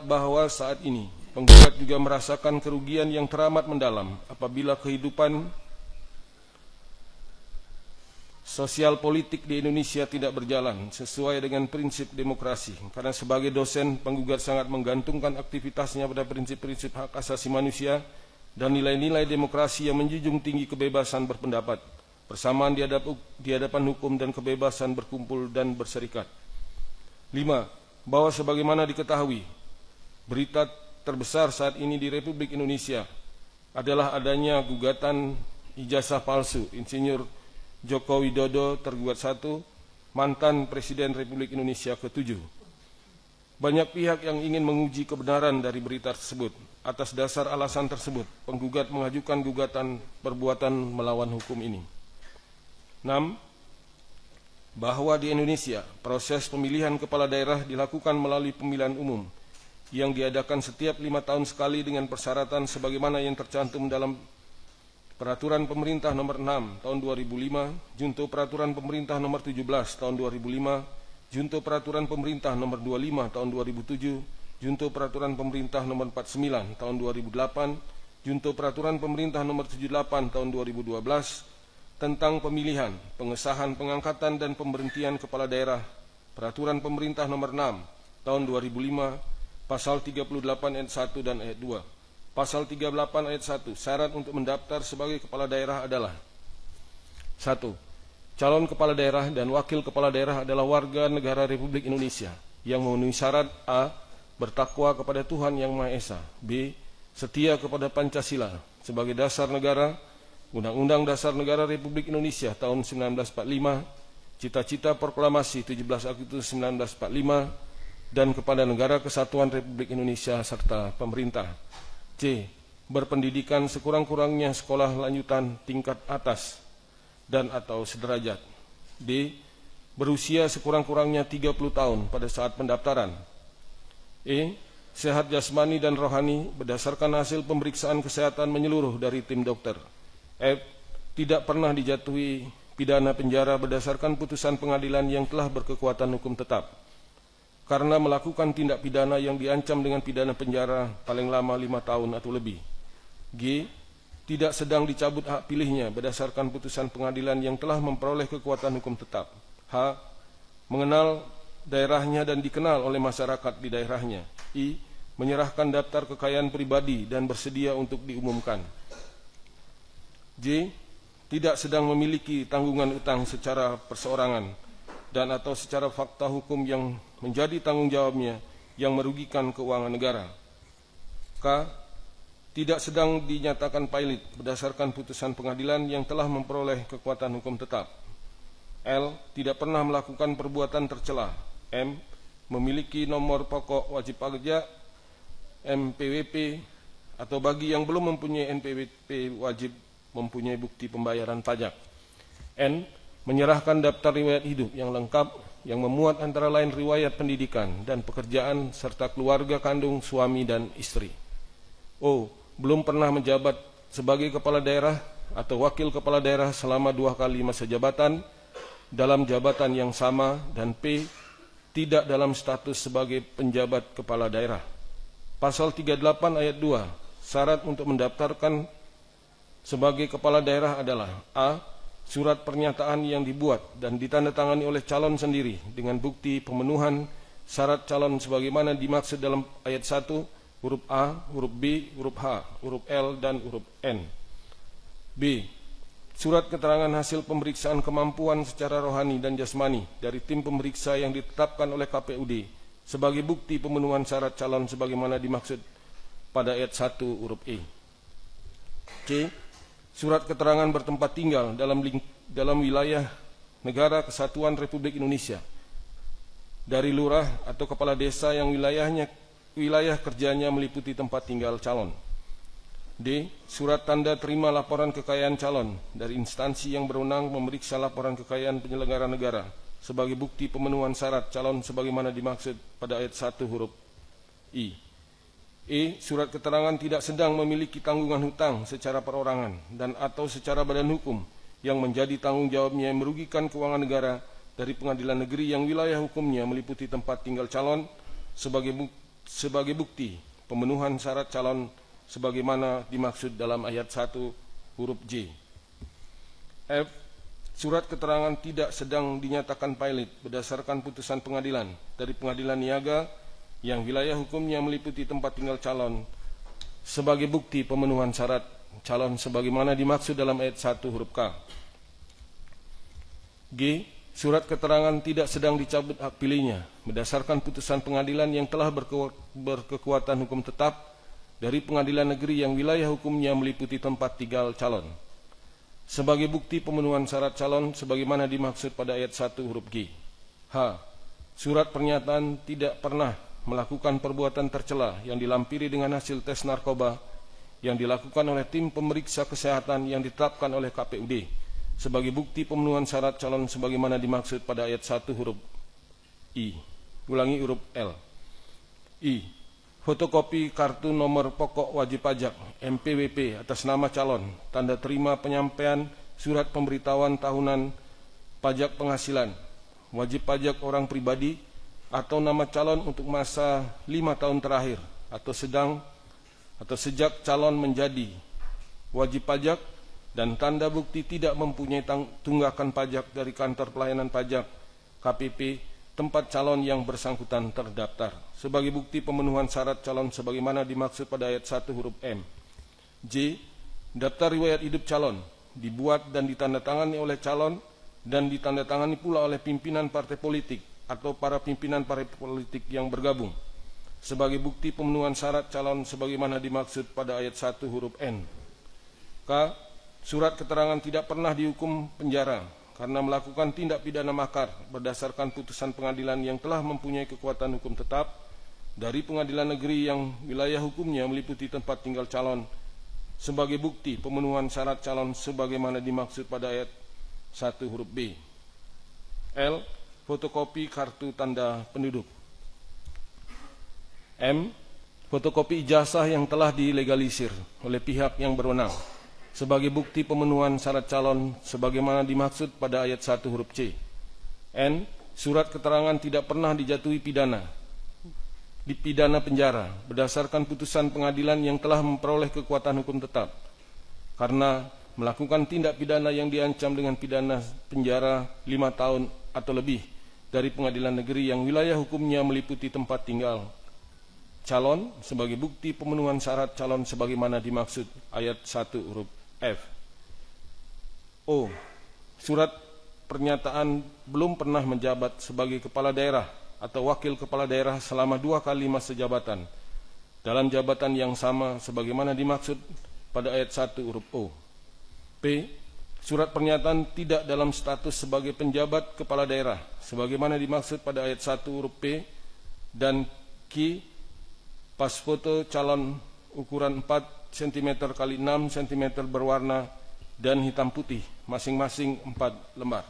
bahwa saat ini penggugat juga merasakan kerugian yang teramat mendalam apabila kehidupan sosial politik di Indonesia tidak berjalan sesuai dengan prinsip demokrasi. Karena sebagai dosen, penggugat sangat menggantungkan aktivitasnya pada prinsip-prinsip hak asasi manusia dan nilai-nilai demokrasi yang menjunjung tinggi kebebasan berpendapat, persamaan di hadapan hukum dan kebebasan berkumpul dan berserikat. 5. Bahwa sebagaimana diketahui, berita terbesar saat ini di Republik Indonesia adalah adanya gugatan ijazah palsu Insinyur Joko Widodo tergugat 1, mantan Presiden Republik Indonesia ke-7. Banyak pihak yang ingin menguji kebenaran dari berita tersebut. Atas dasar alasan tersebut, penggugat mengajukan gugatan perbuatan melawan hukum ini. 6. Bahwa di Indonesia, proses pemilihan kepala daerah dilakukan melalui pemilihan umum yang diadakan setiap 5 tahun sekali dengan persyaratan sebagaimana yang tercantum dalam Peraturan Pemerintah Nomor 6 Tahun 2005, Junto Peraturan Pemerintah Nomor 17 Tahun 2005, Junto Peraturan Pemerintah Nomor 25 Tahun 2007, Junto Peraturan Pemerintah Nomor 49 Tahun 2008, Junto Peraturan Pemerintah Nomor 78 Tahun 2012 tentang pemilihan, pengesahan, pengangkatan dan pemberhentian kepala daerah, Peraturan Pemerintah Nomor 6 Tahun 2005, Pasal 38 ayat 1 dan ayat 2. Pasal 38 ayat 1, syarat untuk mendaftar sebagai kepala daerah adalah 1. Calon kepala daerah dan wakil kepala daerah adalah warga negara Republik Indonesia yang memenuhi syarat A. Bertakwa kepada Tuhan Yang Maha Esa, B. Setia kepada Pancasila sebagai dasar negara, Undang-Undang Dasar Negara Republik Indonesia tahun 1945, Cita-cita Proklamasi 17 Agustus 1945, dan kepada Negara Kesatuan Republik Indonesia serta pemerintah. C. Berpendidikan sekurang-kurangnya sekolah lanjutan tingkat atas dan atau sederajat. D. Berusia sekurang-kurangnya 30 tahun pada saat pendaftaran. E. Sehat jasmani dan rohani berdasarkan hasil pemeriksaan kesehatan menyeluruh dari tim dokter. F. Tidak pernah dijatuhi pidana penjara berdasarkan putusan pengadilan yang telah berkekuatan hukum tetap karena melakukan tindak pidana yang diancam dengan pidana penjara paling lama 5 tahun atau lebih. G. Tidak sedang dicabut hak pilihnya berdasarkan putusan pengadilan yang telah memperoleh kekuatan hukum tetap. H. Mengenal daerahnya dan dikenal oleh masyarakat di daerahnya. I. Menyerahkan daftar kekayaan pribadi dan bersedia untuk diumumkan. J. Tidak sedang memiliki tanggungan utang secara perseorangan dan atau secara fakta hukum yang menjadi tanggung jawabnya yang merugikan keuangan negara. K. Tidak sedang dinyatakan pailit berdasarkan putusan pengadilan yang telah memperoleh kekuatan hukum tetap. L. Tidak pernah melakukan perbuatan tercela. M. Memiliki nomor pokok wajib pajak NPWP atau bagi yang belum mempunyai NPWP wajib mempunyai bukti pembayaran pajak. N. Menyerahkan daftar riwayat hidup yang lengkap yang memuat antara lain riwayat pendidikan dan pekerjaan serta keluarga kandung suami dan istri. O. Belum pernah menjabat sebagai kepala daerah atau wakil kepala daerah selama 2 kali masa jabatan dalam jabatan yang sama. Dan P. Tidak dalam status sebagai penjabat kepala daerah. Pasal 38 ayat 2, syarat untuk mendaftarkan sebagai kepala daerah adalah A. Surat pernyataan yang dibuat dan ditandatangani oleh calon sendiri dengan bukti pemenuhan syarat calon sebagaimana dimaksud dalam ayat 1, huruf A, huruf B, huruf H, huruf L, dan huruf N. B. Surat keterangan hasil pemeriksaan kemampuan secara rohani dan jasmani dari tim pemeriksa yang ditetapkan oleh KPUD sebagai bukti pemenuhan syarat calon sebagaimana dimaksud pada ayat 1, huruf E. C. Surat keterangan bertempat tinggal dalam wilayah Negara Kesatuan Republik Indonesia dari lurah atau kepala desa yang wilayah kerjanya meliputi tempat tinggal calon. D. Surat tanda terima laporan kekayaan calon dari instansi yang berwenang memeriksa laporan kekayaan penyelenggara negara sebagai bukti pemenuhan syarat calon sebagaimana dimaksud pada ayat 1, huruf I. E. Surat keterangan tidak sedang memiliki tanggungan hutang secara perorangan dan atau secara badan hukum yang menjadi tanggung jawabnya yang merugikan keuangan negara dari pengadilan negeri yang wilayah hukumnya meliputi tempat tinggal calon sebagai bukti pemenuhan syarat calon sebagaimana dimaksud dalam ayat 1 huruf J. F. Surat keterangan tidak sedang dinyatakan valid berdasarkan putusan pengadilan dari pengadilan niaga yang wilayah hukumnya meliputi tempat tinggal calon sebagai bukti pemenuhan syarat calon sebagaimana dimaksud dalam ayat 1 huruf K. G. Surat keterangan tidak sedang dicabut hak pilihnya berdasarkan putusan pengadilan yang telah berkekuatan hukum tetap dari pengadilan negeri yang wilayah hukumnya meliputi tempat tinggal calon sebagai bukti pemenuhan syarat calon sebagaimana dimaksud pada ayat 1 huruf G. H. Surat pernyataan tidak pernah melakukan perbuatan tercela yang dilampiri dengan hasil tes narkoba yang dilakukan oleh tim pemeriksa kesehatan yang ditetapkan oleh KPUD sebagai bukti pemenuhan syarat calon sebagaimana dimaksud pada ayat 1 huruf I. Ulangi huruf L. I. Fotokopi kartu nomor pokok wajib pajak MPWP atas nama calon, tanda terima penyampaian surat pemberitahuan tahunan pajak penghasilan, wajib pajak orang pribadi atau nama calon untuk masa 5 tahun terakhir atau sejak calon menjadi wajib pajak, dan tanda bukti tidak mempunyai tunggakan pajak dari kantor pelayanan pajak KPP tempat calon yang bersangkutan terdaftar sebagai bukti pemenuhan syarat calon sebagaimana dimaksud pada ayat 1 huruf M. J. Daftar riwayat hidup calon dibuat dan ditandatangani oleh calon dan ditandatangani pula oleh pimpinan partai politik atau para pimpinan partai politik yang bergabung sebagai bukti pemenuhan syarat calon sebagaimana dimaksud pada ayat 1 huruf N. K. Surat keterangan tidak pernah dihukum penjara karena melakukan tindak pidana makar berdasarkan putusan pengadilan yang telah mempunyai kekuatan hukum tetap dari pengadilan negeri yang wilayah hukumnya meliputi tempat tinggal calon sebagai bukti pemenuhan syarat calon sebagaimana dimaksud pada ayat 1 huruf B. L. Fotokopi kartu tanda penduduk. M. Fotokopi ijazah yang telah dilegalisir oleh pihak yang berwenang sebagai bukti pemenuhan syarat calon sebagaimana dimaksud pada ayat 1 huruf C. N. Surat keterangan tidak pernah dijatuhi dipidana penjara berdasarkan putusan pengadilan yang telah memperoleh kekuatan hukum tetap karena melakukan tindak pidana yang diancam dengan pidana penjara 5 tahun atau lebih dari pengadilan negeri yang wilayah hukumnya meliputi tempat tinggal calon sebagai bukti pemenuhan syarat calon sebagaimana dimaksud ayat 1 huruf F. O. Surat pernyataan belum pernah menjabat sebagai kepala daerah atau wakil kepala daerah selama 2 kali masa jabatan dalam jabatan yang sama sebagaimana dimaksud pada ayat 1 huruf O. P. Surat pernyataan tidak dalam status sebagai penjabat kepala daerah sebagaimana dimaksud pada ayat 1 huruf P dan Q. Pas foto calon ukuran 4 cm x 6 cm berwarna dan hitam putih masing-masing 4 lembar.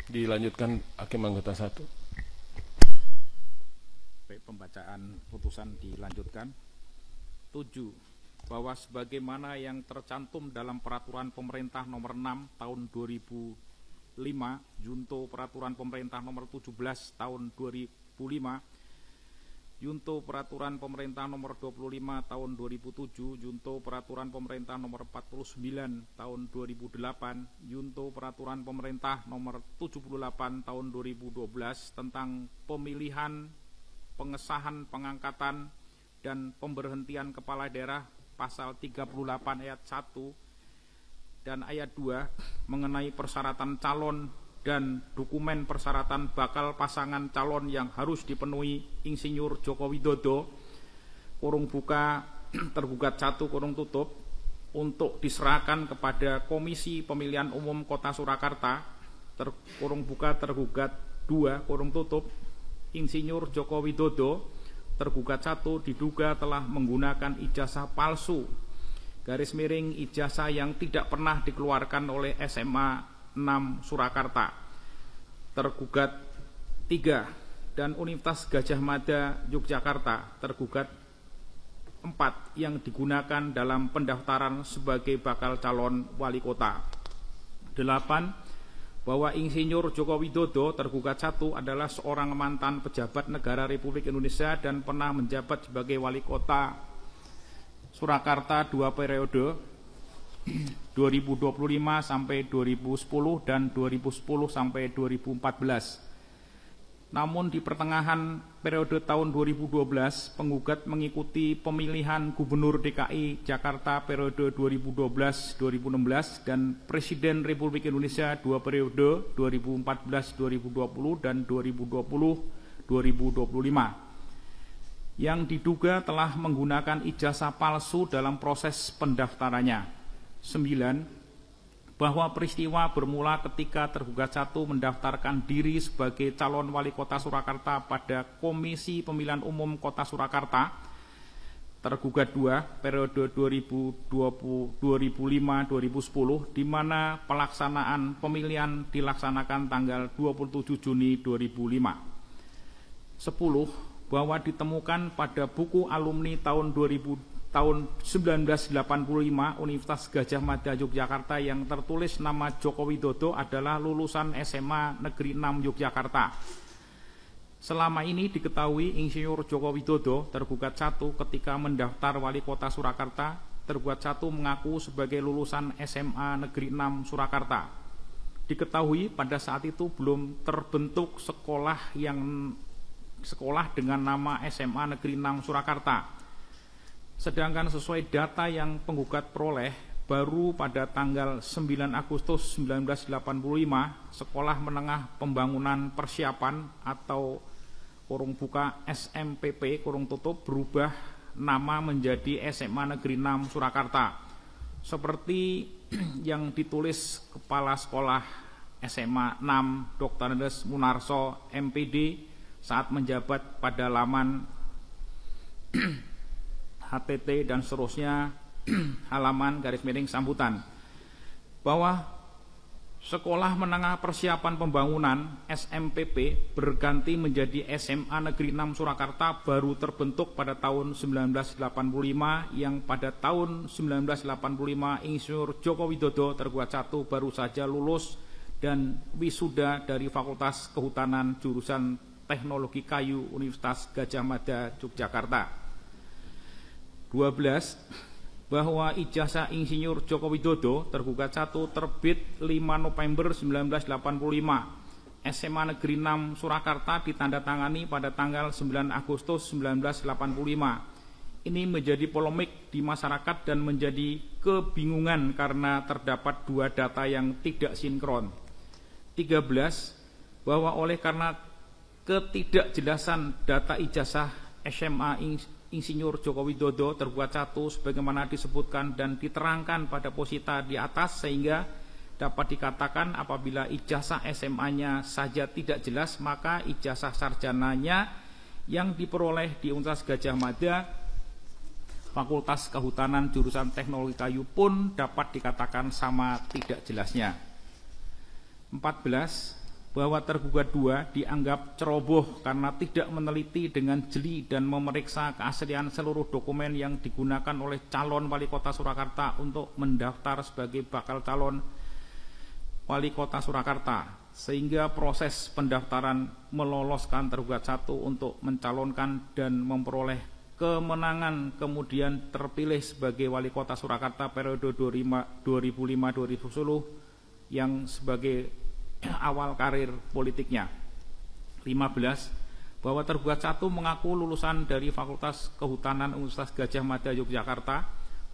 Dilanjutkan Hakim Anggota 1. Baik, pembacaan putusan dilanjutkan. 7. Bahwa sebagaimana yang tercantum dalam Peraturan Pemerintah Nomor 6 Tahun 2005, Junto Peraturan Pemerintah Nomor 17 Tahun 2005, Junto Peraturan Pemerintah Nomor 25 Tahun 2007, Junto Peraturan Pemerintah Nomor 49 Tahun 2008, Junto Peraturan Pemerintah Nomor 78 Tahun 2012 tentang pemilihan, pengesahan, pengangkatan, dan pemberhentian kepala daerah pasal 38 ayat 1 dan ayat 2 mengenai persyaratan calon dan dokumen persyaratan bakal pasangan calon yang harus dipenuhi Insinyur Joko Widodo kurung buka tergugat 1 kurung tutup untuk diserahkan kepada Komisi Pemilihan Umum Kota Surakarta kurung buka tergugat 2 kurung tutup Insinyur Joko Widodo tergugat 1 diduga telah menggunakan ijazah palsu garis miring ijazah yang tidak pernah dikeluarkan oleh SMA 6 Surakarta tergugat 3 dan Universitas Gadjah Mada Yogyakarta tergugat 4 yang digunakan dalam pendaftaran sebagai bakal calon wali kota. 8. bahwa Insinyur Joko Widodo tergugat 1 adalah seorang mantan pejabat negara Republik Indonesia dan pernah menjabat sebagai wali kota Surakarta 2 periode 2025 sampai 2010 dan 2010 sampai 2014. Namun di pertengahan periode tahun 2012, penggugat mengikuti pemilihan Gubernur DKI Jakarta periode 2012-2016 dan Presiden Republik Indonesia 2 periode 2014-2020 dan 2020-2025 yang diduga telah menggunakan ijazah palsu dalam proses pendaftarannya. 9. Bahwa peristiwa bermula ketika tergugat 1 mendaftarkan diri sebagai calon wali kota Surakarta pada Komisi Pemilihan Umum Kota Surakarta, tergugat 2 periode 2005-2010, di mana pelaksanaan pemilihan dilaksanakan tanggal 27 Juni 2005. 10. Bahwa ditemukan pada buku alumni tahun 1985 Universitas Gadjah Mada Yogyakarta yang tertulis nama Joko Widodo adalah lulusan SMA Negeri 6 Yogyakarta. Selama ini diketahui Insinyur Joko Widodo tergugat 1 ketika mendaftar wali kota Surakarta, tergugat 1 mengaku sebagai lulusan SMA Negeri 6 Surakarta. Diketahui pada saat itu belum terbentuk sekolah dengan nama SMA Negeri 6 Surakarta. Sedangkan sesuai data yang penggugat peroleh, baru pada tanggal 9 Agustus 1985, Sekolah Menengah Pembangunan Persiapan atau kurung buka SMPP kurung tutup berubah nama menjadi SMA Negeri 6 Surakarta. Seperti yang ditulis Kepala Sekolah SMA 6 Dr. Andes Munarso MPD saat menjabat pada laman HTT dan seterusnya halaman _ sambutan, bahwa Sekolah Menengah Persiapan Pembangunan SMPP berganti menjadi SMA Negeri 6 Surakarta baru terbentuk pada tahun 1985, yang pada tahun 1985 Insinyur Joko Widodo tergugat 1 baru saja lulus dan wisuda dari Fakultas Kehutanan jurusan Teknologi Kayu Universitas Gadjah Mada Yogyakarta. 12. Bahwa ijazah Insinyur Joko Widodo tergugat 1 terbit 5 November 1985 SMA Negeri 6 Surakarta ditandatangani pada tanggal 9 Agustus 1985. Ini menjadi polemik di masyarakat dan menjadi kebingungan karena terdapat 2 data yang tidak sinkron. 13. Bahwa oleh karena ketidakjelasan data ijazah SMA Insinyur Joko Widodo tergugat 1 sebagaimana disebutkan dan diterangkan pada posita di atas, sehingga dapat dikatakan apabila ijazah SMA-nya saja tidak jelas, maka ijazah sarjananya yang diperoleh di Universitas Gadjah Mada Fakultas Kehutanan jurusan Teknologi Kayu pun dapat dikatakan sama tidak jelasnya. 14. Bahwa tergugat 2 dianggap ceroboh karena tidak meneliti dengan jeli dan memeriksa keaslian seluruh dokumen yang digunakan oleh calon wali kota Surakarta untuk mendaftar sebagai bakal calon wali kota Surakarta, sehingga proses pendaftaran meloloskan tergugat 1 untuk mencalonkan dan memperoleh kemenangan, kemudian terpilih sebagai wali kota Surakarta periode 2005-2010 yang sebagai awal karir politiknya. 15. Bahwa tergugat 1 mengaku lulusan dari Fakultas Kehutanan Universitas Gadjah Mada Yogyakarta,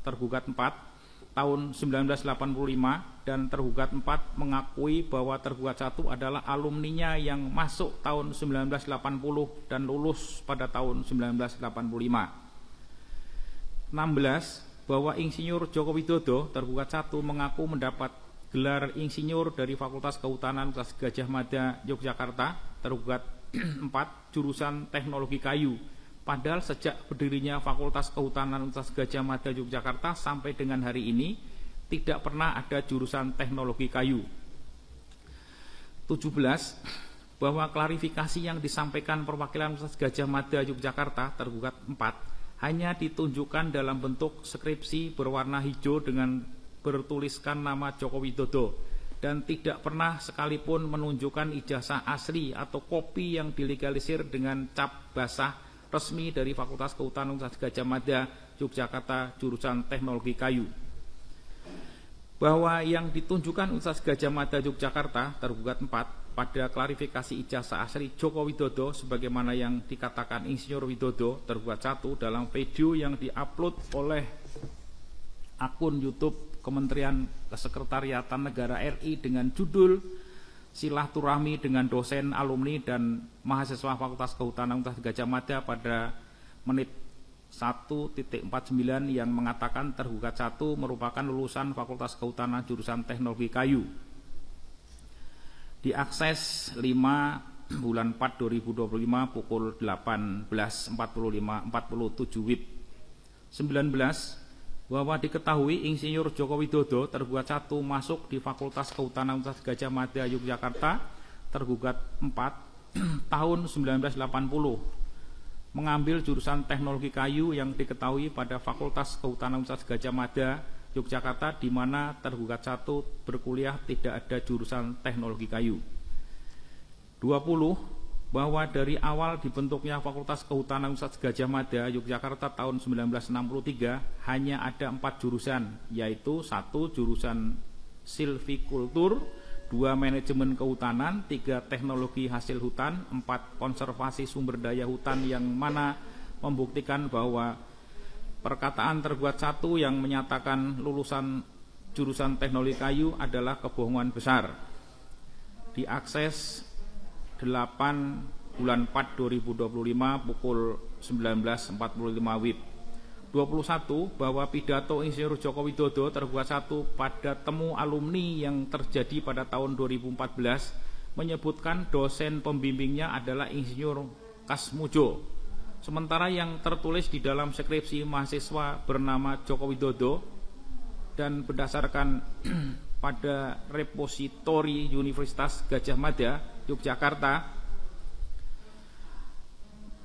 tergugat 4 tahun 1985, dan tergugat 4 mengakui bahwa tergugat 1 adalah alumninya yang masuk tahun 1980 dan lulus pada tahun 1985. 16. Bahwa Insinyur Joko Widodo tergugat 1 mengaku mendapat gelar insinyur dari Fakultas Kehutanan Universitas Gadjah Mada Yogyakarta, tergugat 4 jurusan Teknologi Kayu. Padahal sejak berdirinya Fakultas Kehutanan Universitas Gadjah Mada Yogyakarta sampai dengan hari ini tidak pernah ada jurusan Teknologi Kayu. 17. Bahwa klarifikasi yang disampaikan perwakilan Universitas Gadjah Mada Yogyakarta, tergugat 4, hanya ditunjukkan dalam bentuk skripsi berwarna hijau dengan bertuliskan nama Joko Widodo, dan tidak pernah sekalipun menunjukkan ijazah asli atau kopi yang dilegalisir dengan cap basah resmi dari Fakultas Kehutanan Universitas Gadjah Mada Yogyakarta jurusan Teknologi Kayu. Bahwa yang ditunjukkan Universitas Gadjah Mada Yogyakarta tergugat 4 pada klarifikasi ijazah asli Joko Widodo sebagaimana yang dikatakan Insinyur Widodo tergugat 1 dalam video yang diupload oleh akun YouTube Kementerian Kesekretariatan Negara RI dengan judul Silaturahmi dengan dosen, alumni, dan mahasiswa Fakultas Kehutanan Universitas Gadjah Mada pada menit 1.49 yang mengatakan tergugat 1 merupakan lulusan Fakultas Kehutanan jurusan Teknologi Kayu. Diakses 5 bulan 4 2025 pukul 18.47 WIB. 19 bahwa diketahui Insinyur Joko Widodo tergugat 1 masuk di Fakultas Kehutanan Universitas Gadjah Mada Yogyakarta tergugat 4 tahun 1980 mengambil jurusan Teknologi Kayu yang diketahui pada Fakultas Kehutanan Universitas Gadjah Mada Yogyakarta di mana tergugat 1 berkuliah tidak ada jurusan Teknologi Kayu. 20 bahwa dari awal dibentuknya Fakultas Kehutanan Universitas Gadjah Mada Yogyakarta tahun 1963 hanya ada 4 jurusan, yaitu 1 jurusan silvikultur, 2 manajemen kehutanan, 3 teknologi hasil hutan, 4 konservasi sumber daya hutan, yang mana membuktikan bahwa perkataan tergugat 1 yang menyatakan lulusan jurusan Teknologi Kayu adalah kebohongan besar. Diakses 8 bulan 4 2025 pukul 19.45 WIB. 21 bahwa pidato Insinyur Joko Widodo tergugat 1 pada temu alumni yang terjadi pada tahun 2014 menyebutkan dosen pembimbingnya adalah Insinyur Kasmujo. Sementara yang tertulis di dalam skripsi mahasiswa bernama Joko Widodo dan berdasarkan pada repositori Universitas Gadjah Mada Yogyakarta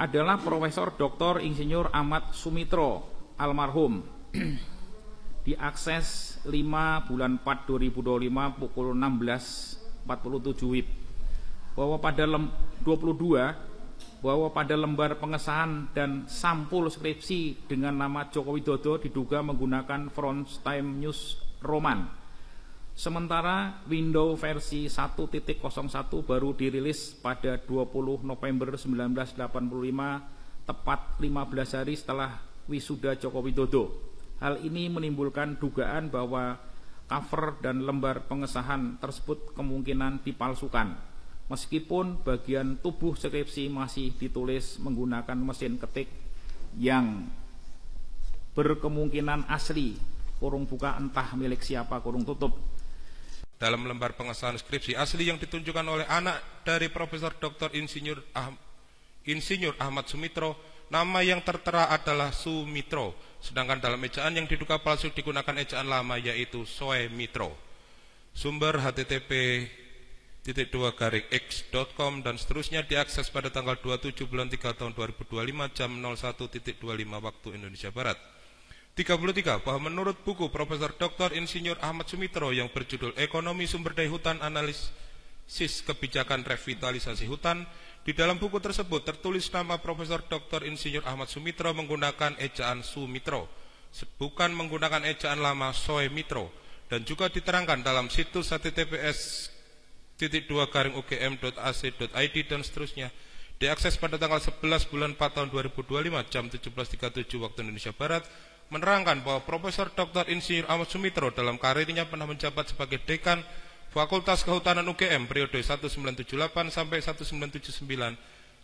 adalah Profesor Dr. Insinyur Ahmad Sumitro almarhum. Diakses 5 bulan 4 2025 pukul 16.47 WIB. Bahwa pada 22 bahwa pada lembar pengesahan dan sampul skripsi dengan nama Joko Widodo diduga menggunakan font Times News Roman. Sementara window versi 1.01 baru dirilis pada 20 November 1985 tepat 15 hari setelah wisuda Joko Widodo. Hal ini menimbulkan dugaan bahwa cover dan lembar pengesahan tersebut kemungkinan dipalsukan. Meskipun bagian tubuh skripsi masih ditulis menggunakan mesin ketik yang berkemungkinan asli, kurung buka entah milik siapa, kurung tutup. Dalam lembar pengesahan skripsi asli yang ditunjukkan oleh anak dari Profesor Dr. Insinyur Ahmad Sumitro, nama yang tertera adalah Sumitro, sedangkan dalam ejaan yang diduga palsu digunakan ejaan lama yaitu Soe Mitro. Sumber http://x.com dan seterusnya diakses pada tanggal 27 bulan 3 tahun 2025 jam 01.25 waktu Indonesia Barat. 33 bahwa menurut buku Profesor Dr. Insinyur Ahmad Sumitro yang berjudul Ekonomi Sumber Daya Hutan Analisis Kebijakan Revitalisasi Hutan, di dalam buku tersebut tertulis nama Profesor Dr. Insinyur Ahmad Sumitro menggunakan ejaan Sumitro, bukan menggunakan ejaan lama Soe Mitro, dan juga diterangkan dalam situs https://ugm.ac.id dan seterusnya. Diakses pada tanggal 11 bulan 4 tahun 2025 jam 17.37 waktu Indonesia Barat, menerangkan bahwa Profesor Dr. Insinyur Ahmad Sumitro dalam karirnya pernah menjabat sebagai Dekan Fakultas Kehutanan UGM periode 1978 sampai 1979,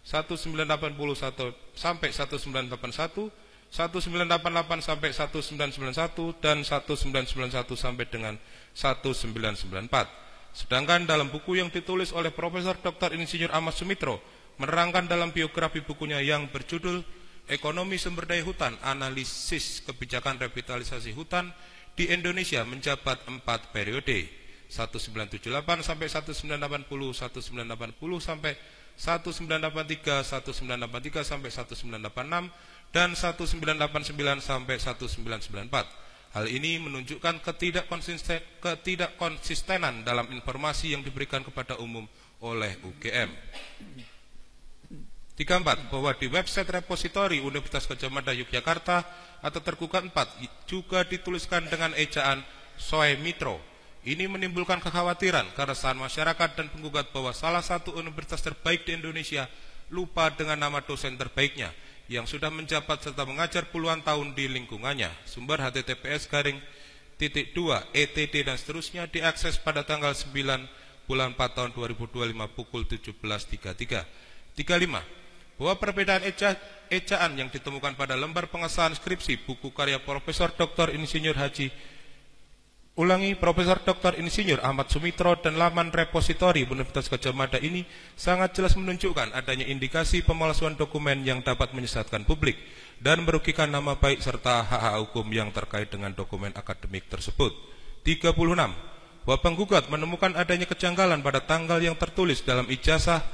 1981 sampai 1981, 1988 sampai 1991, dan 1991 sampai dengan 1994. Sedangkan dalam buku yang ditulis oleh Profesor Dr. Insinyur Ahmad Sumitro menerangkan dalam biografi bukunya yang berjudul Ekonomi Sumber Daya Hutan Analisis Kebijakan Revitalisasi Hutan di Indonesia menjabat 4 periode 1978 sampai 1980, 1980 sampai 1983, 1983 sampai 1986, dan 1989 sampai 1994. Hal ini menunjukkan ketidakkonsistenan dalam informasi yang diberikan kepada umum oleh UGM. 34. Bahwa di website repositori Universitas Gadjah Mada Yogyakarta atau tergugat 4 juga dituliskan dengan ejaan Soe Mitro. Ini menimbulkan kekhawatiran keresahan masyarakat dan penggugat bahwa salah satu universitas terbaik di Indonesia lupa dengan nama dosen terbaiknya yang sudah menjabat serta mengajar puluhan tahun di lingkungannya. Sumber https://2etd dan seterusnya diakses pada tanggal 9 bulan 4 tahun 2025 pukul 17.33. 35. Bahwa perbedaan ejaan yang ditemukan pada lembar pengesahan skripsi buku karya Profesor Dr. Insinyur Profesor Dr. Insinyur Ahmad Sumitro dan laman repositori Universitas Gadjah Mada ini sangat jelas menunjukkan adanya indikasi pemalsuan dokumen yang dapat menyesatkan publik dan merugikan nama baik serta hak-hak hukum yang terkait dengan dokumen akademik tersebut. 36. Bahwa penggugat menemukan adanya kejanggalan pada tanggal yang tertulis dalam ijazah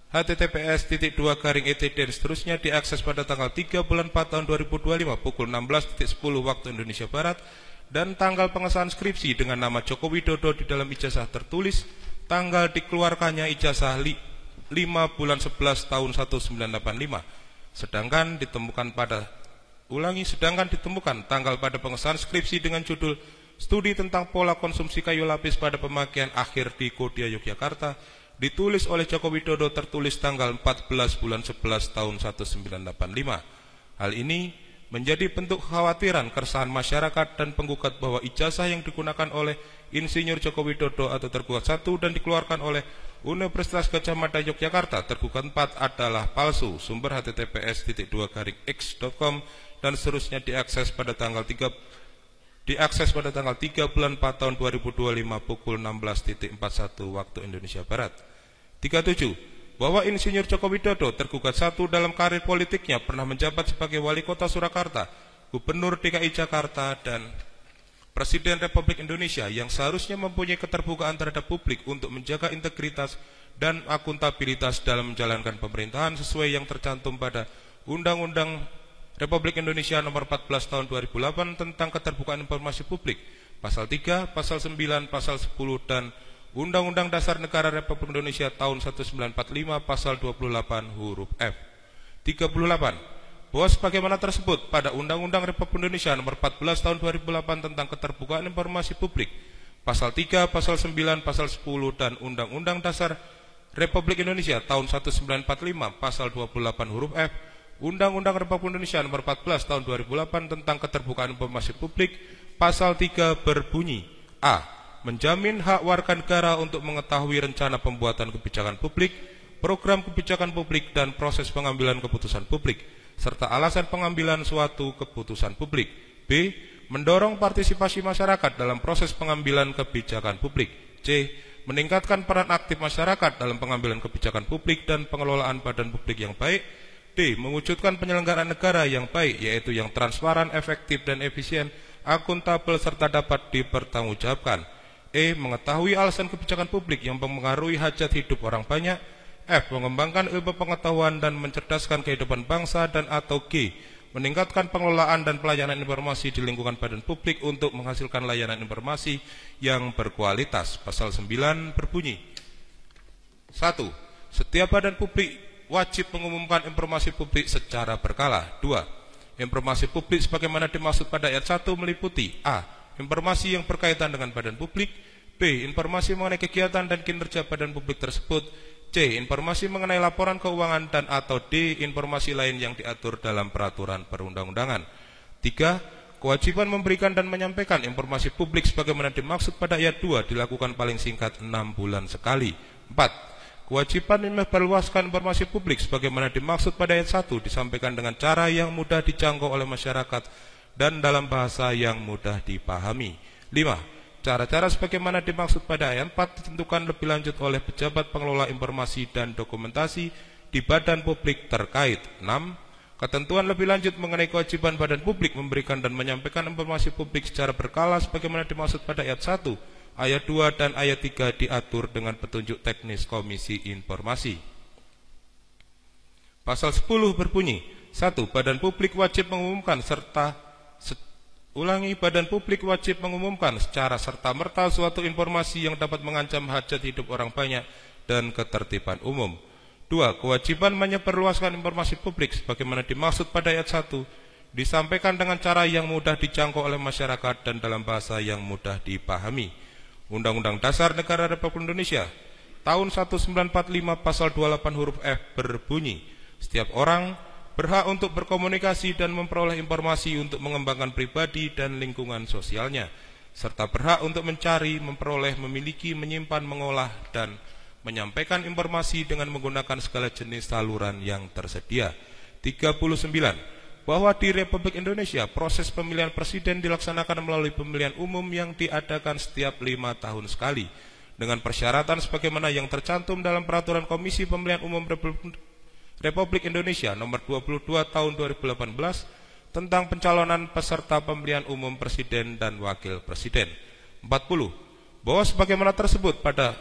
https://2etd dan seterusnya diakses pada tanggal 3 bulan 4 tahun 2025 pukul 16.10 waktu Indonesia Barat, dan tanggal pengesahan skripsi dengan nama Joko Widodo di dalam ijazah tertulis tanggal dikeluarkannya ijazah 5 bulan 11 tahun 1985. Sedangkan ditemukan tanggal pada pengesahan skripsi dengan judul Studi tentang Pola Konsumsi Kayu Lapis pada Pemakaian Akhir di Kodia Yogyakarta ditulis oleh Joko Widodo tertulis tanggal 14 bulan 11 tahun 1985. Hal ini menjadi bentuk kekhawatiran keresahan masyarakat dan penggugat bahwa ijazah yang digunakan oleh Insinyur Joko Widodo atau tergugat 1 dan dikeluarkan oleh Universitas Gadjah Mada Yogyakarta tergugat 4 adalah palsu. Sumber https://x.com dan seterusnya diakses pada tanggal 3 bulan 4 tahun 2025 pukul 16.41 waktu Indonesia Barat. 37. Bahwa Insinyur Joko Widodo tergugat 1 dalam karir politiknya pernah menjabat sebagai Wali Kota Surakarta, Gubernur DKI Jakarta, dan Presiden Republik Indonesia yang seharusnya mempunyai keterbukaan terhadap publik untuk menjaga integritas dan akuntabilitas dalam menjalankan pemerintahan sesuai yang tercantum pada Undang-Undang Republik Indonesia Nomor 14 Tahun 2008 tentang Keterbukaan Informasi Publik, Pasal 3, Pasal 9, Pasal 10, dan Undang-Undang Dasar Negara Republik Indonesia tahun 1945 Pasal 28 huruf F. 38. Bahwa sebagaimana tersebut pada Undang-Undang Republik Indonesia Nomor 14 Tahun 2008 tentang Keterbukaan Informasi Publik, Pasal 3, Pasal 9, Pasal 10, dan Undang-Undang Dasar Republik Indonesia tahun 1945 Pasal 28 huruf F, Undang-Undang Republik Indonesia Nomor 14 Tahun 2008 tentang Keterbukaan Informasi Publik, Pasal 3 berbunyi: A. Menjamin hak warga negara untuk mengetahui rencana pembuatan kebijakan publik, program kebijakan publik, dan proses pengambilan keputusan publik, serta alasan pengambilan suatu keputusan publik. B. Mendorong partisipasi masyarakat dalam proses pengambilan kebijakan publik. C. Meningkatkan peran aktif masyarakat dalam pengambilan kebijakan publik dan pengelolaan badan publik yang baik. D. Mewujudkan penyelenggaraan negara yang baik, yaitu yang transparan, efektif, dan efisien, akuntabel, serta dapat dipertanggungjawabkan. E. Mengetahui alasan kebijakan publik yang mempengaruhi hajat hidup orang banyak. F. Mengembangkan ilmu pengetahuan dan mencerdaskan kehidupan bangsa. Dan atau G. Meningkatkan pengelolaan dan pelayanan informasi di lingkungan badan publik untuk menghasilkan layanan informasi yang berkualitas. Pasal 9 berbunyi: 1. Setiap badan publik wajib mengumumkan informasi publik secara berkala. 2. Informasi publik sebagaimana dimaksud pada ayat 1 meliputi: A. Informasi yang berkaitan dengan badan publik. B. Informasi mengenai kegiatan dan kinerja badan publik tersebut. C. Informasi mengenai laporan keuangan. Dan atau D. Informasi lain yang diatur dalam peraturan perundang-undangan. 3. Kewajiban memberikan dan menyampaikan informasi publik sebagaimana dimaksud pada ayat 2 dilakukan paling singkat 6 bulan sekali. 4. Kewajiban menyebarluaskan informasi publik sebagaimana dimaksud pada ayat 1 disampaikan dengan cara yang mudah dijangkau oleh masyarakat dan dalam bahasa yang mudah dipahami. 5. Cara-cara sebagaimana dimaksud pada ayat 4 ditentukan lebih lanjut oleh pejabat pengelola informasi dan dokumentasi di badan publik terkait. 6. Ketentuan lebih lanjut mengenai kewajiban badan publik memberikan dan menyampaikan informasi publik secara berkala sebagaimana dimaksud pada ayat 1, ayat 2, dan ayat 3 diatur dengan petunjuk teknis Komisi Informasi. Pasal 10 berbunyi: 1. Badan publik wajib mengumumkan Ulangi, badan publik wajib mengumumkan secara serta-merta suatu informasi yang dapat mengancam hajat hidup orang banyak dan ketertiban umum. 2. Kewajiban menyebarluaskan informasi publik sebagaimana dimaksud pada ayat 1 disampaikan dengan cara yang mudah dijangkau oleh masyarakat dan dalam bahasa yang mudah dipahami. Undang-Undang Dasar Negara Republik Indonesia tahun 1945 pasal 28 huruf F berbunyi, setiap orang berhak untuk berkomunikasi dan memperoleh informasi untuk mengembangkan pribadi dan lingkungan sosialnya, serta berhak untuk mencari, memperoleh, memiliki, menyimpan, mengolah, dan menyampaikan informasi dengan menggunakan segala jenis saluran yang tersedia. 39. Bahwa di Republik Indonesia proses pemilihan presiden dilaksanakan melalui pemilihan umum yang diadakan setiap 5 tahun sekali, dengan persyaratan sebagaimana yang tercantum dalam Peraturan Komisi Pemilihan Umum Republik Indonesia nomor 22 tahun 2018 tentang pencalonan peserta pemilihan umum presiden dan wakil presiden. 40. Bahwa sebagaimana tersebut pada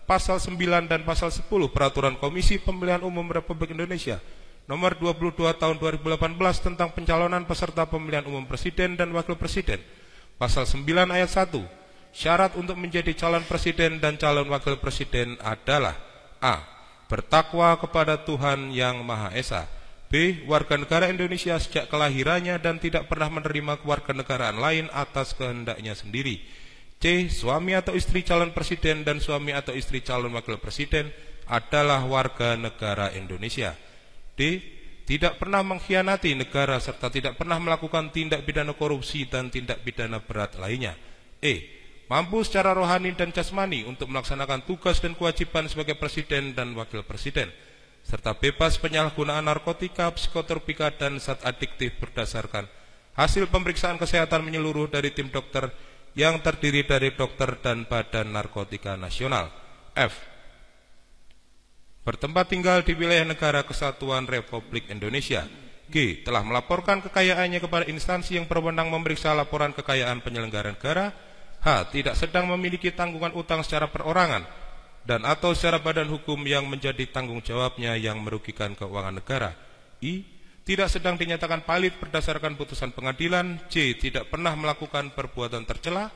pasal 9 dan pasal 10 Peraturan Komisi Pemilihan Umum Republik Indonesia nomor 22 tahun 2018 tentang pencalonan peserta pemilihan umum presiden dan wakil presiden. Pasal 9 ayat 1. Syarat untuk menjadi calon presiden dan calon wakil presiden adalah: A. Bertakwa kepada Tuhan Yang Maha Esa. B. Warga negara Indonesia sejak kelahirannya dan tidak pernah menerima kewarganegaraan lain atas kehendaknya sendiri. C. Suami atau istri calon presiden dan suami atau istri calon wakil presiden adalah warga negara Indonesia. D. Tidak pernah mengkhianati negara serta tidak pernah melakukan tindak pidana korupsi dan tindak pidana berat lainnya. E. Mampu secara rohani dan jasmani untuk melaksanakan tugas dan kewajiban sebagai presiden dan wakil presiden, serta bebas penyalahgunaan narkotika, psikotropika, dan zat adiktif berdasarkan hasil pemeriksaan kesehatan menyeluruh dari tim dokter yang terdiri dari dokter dan Badan Narkotika Nasional. F. Bertempat tinggal di wilayah Negara Kesatuan Republik Indonesia. G. Telah melaporkan kekayaannya kepada instansi yang berwenang memeriksa laporan kekayaan penyelenggara negara. H. Tidak sedang memiliki tanggungan utang secara perorangan dan atau secara badan hukum yang menjadi tanggung jawabnya yang merugikan keuangan negara. I. Tidak sedang dinyatakan valid berdasarkan putusan pengadilan. J. Tidak pernah melakukan perbuatan tercela.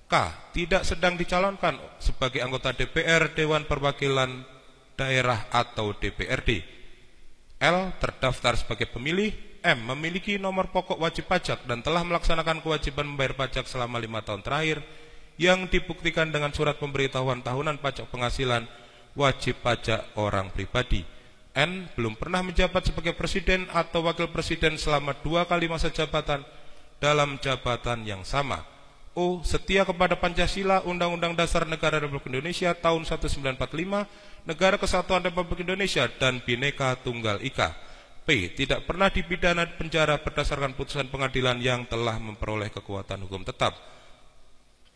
K. Tidak sedang dicalonkan sebagai anggota DPR, Dewan Perwakilan Daerah atau DPRD. L. Terdaftar sebagai pemilih. M. Memiliki nomor pokok wajib pajak dan telah melaksanakan kewajiban membayar pajak selama 5 tahun terakhir yang dibuktikan dengan surat pemberitahuan tahunan pajak penghasilan wajib pajak orang pribadi. N. Belum pernah menjabat sebagai presiden atau wakil presiden selama 2 kali masa jabatan dalam jabatan yang sama. O. Setia kepada Pancasila, Undang-Undang Dasar Negara Republik Indonesia tahun 1945, Negara Kesatuan Republik Indonesia, dan Bhinneka Tunggal Ika. P. Tidak pernah dipidana penjara berdasarkan putusan pengadilan yang telah memperoleh kekuatan hukum tetap.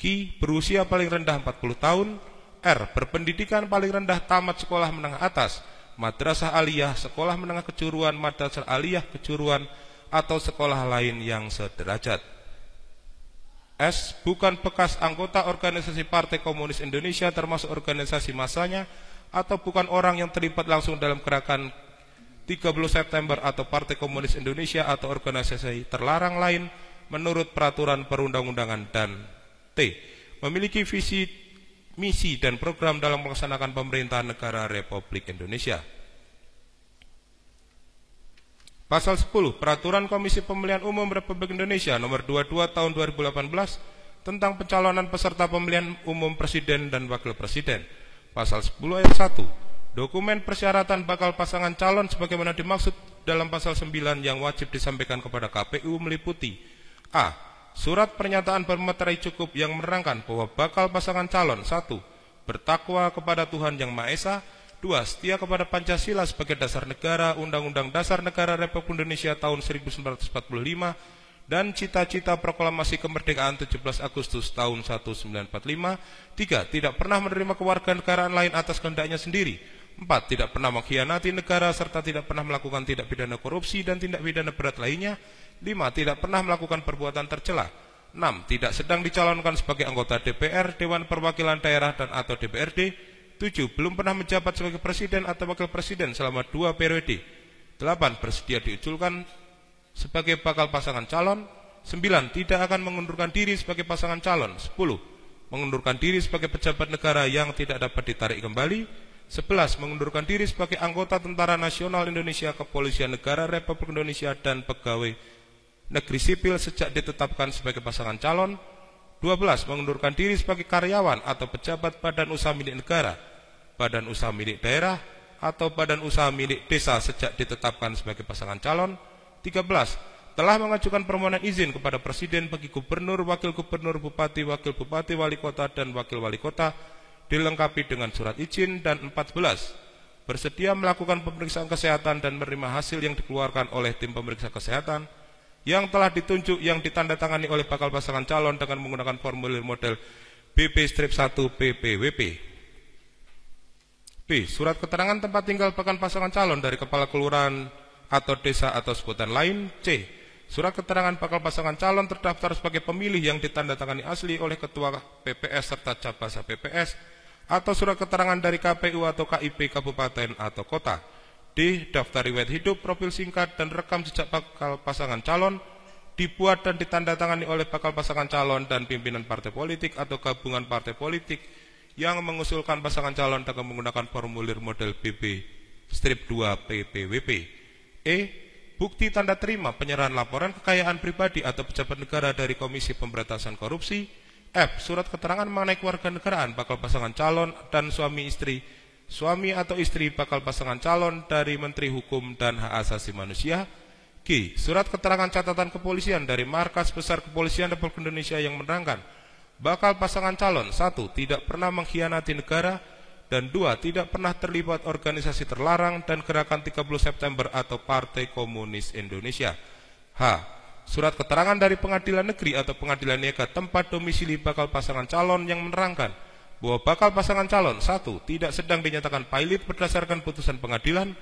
Q. Berusia paling rendah 40 tahun. R. Berpendidikan paling rendah tamat sekolah menengah atas, madrasah aliyah, sekolah menengah kejuruan, madrasah aliyah kejuruan, atau sekolah lain yang sederajat. S. Bukan bekas anggota organisasi Partai Komunis Indonesia termasuk organisasi masanya, atau bukan orang yang terlibat langsung dalam gerakan 30 September atau Partai Komunis Indonesia atau organisasi terlarang lain menurut peraturan perundang-undangan. Dan T. Memiliki visi, misi, dan program dalam melaksanakan pemerintahan negara Republik Indonesia. Pasal 10 Peraturan Komisi Pemilihan Umum Republik Indonesia nomor 22 tahun 2018 tentang pencalonan peserta pemilihan umum presiden dan wakil presiden. Pasal 10 ayat 1 Dokumen persyaratan bakal pasangan calon sebagaimana dimaksud dalam pasal 9 yang wajib disampaikan kepada KPU meliputi: A. Surat pernyataan bermaterai cukup yang menerangkan bahwa bakal pasangan calon 1. Bertakwa kepada Tuhan Yang Maha Esa. 2. Setia kepada Pancasila sebagai dasar negara, Undang-Undang Dasar Negara Republik Indonesia tahun 1945, dan cita-cita proklamasi kemerdekaan 17 Agustus tahun 1945. 3. Tidak pernah menerima kewarganegaraan lain atas kehendaknya sendiri. 4. Tidak pernah mengkhianati negara serta tidak pernah melakukan tindak pidana korupsi dan tindak pidana berat lainnya. 5. Tidak pernah melakukan perbuatan tercela. 6. Tidak sedang dicalonkan sebagai anggota DPR, Dewan Perwakilan Daerah, dan atau DPRD. 7. Belum pernah menjabat sebagai presiden atau wakil presiden selama 2 periode. 8. Bersedia diusulkan sebagai bakal pasangan calon. 9. Tidak akan mengundurkan diri sebagai pasangan calon. 10. Mengundurkan diri sebagai pejabat negara yang tidak dapat ditarik kembali. 11. Mengundurkan diri sebagai anggota Tentara Nasional Indonesia, Kepolisian Negara Republik Indonesia, dan pegawai negeri sipil sejak ditetapkan sebagai pasangan calon. 12. Mengundurkan diri sebagai karyawan atau pejabat badan usaha milik negara, badan usaha milik daerah, atau badan usaha milik desa sejak ditetapkan sebagai pasangan calon. 13. Telah mengajukan permohonan izin kepada Presiden bagi gubernur, wakil gubernur, bupati, wakil bupati, wali kota, dan wakil wali kota dilengkapi dengan surat izin. Dan 14. Bersedia melakukan pemeriksaan kesehatan dan menerima hasil yang dikeluarkan oleh tim pemeriksa kesehatan yang telah ditunjuk yang ditandatangani oleh bakal pasangan calon dengan menggunakan formulir model BP-1 PPWP. B. Surat keterangan tempat tinggal bakal pasangan calon dari kepala kelurahan atau desa atau sebutan lain. C. Surat keterangan bakal pasangan calon terdaftar sebagai pemilih yang ditandatangani asli oleh ketua PPS serta cabasa PPS, atau surat keterangan dari KPU atau KIP kabupaten atau kota. D. Daftar riwayat hidup, profil singkat, dan rekam jejak bakal pasangan calon dibuat dan ditandatangani oleh bakal pasangan calon dan pimpinan partai politik atau gabungan partai politik yang mengusulkan pasangan calon dengan menggunakan formulir model BP-2 PPWP. E. Bukti tanda terima penyerahan laporan kekayaan pribadi atau pejabat negara dari Komisi Pemberantasan Korupsi. F. Surat keterangan mengenai kewarganegaraan bakal pasangan calon dan suami atau istri bakal pasangan calon dari Menteri Hukum dan Hak Asasi Manusia. G. Surat keterangan catatan kepolisian dari Markas Besar Kepolisian Republik Indonesia yang menerangkan bakal pasangan calon 1. Tidak pernah mengkhianati negara, dan 2. Tidak pernah terlibat organisasi terlarang dan gerakan 30 September atau Partai Komunis Indonesia. H. Surat keterangan dari pengadilan negeri atau pengadilan niaga tempat domisili bakal pasangan calon yang menerangkan bahwa bakal pasangan calon 1. Tidak sedang dinyatakan pailit berdasarkan putusan pengadilan.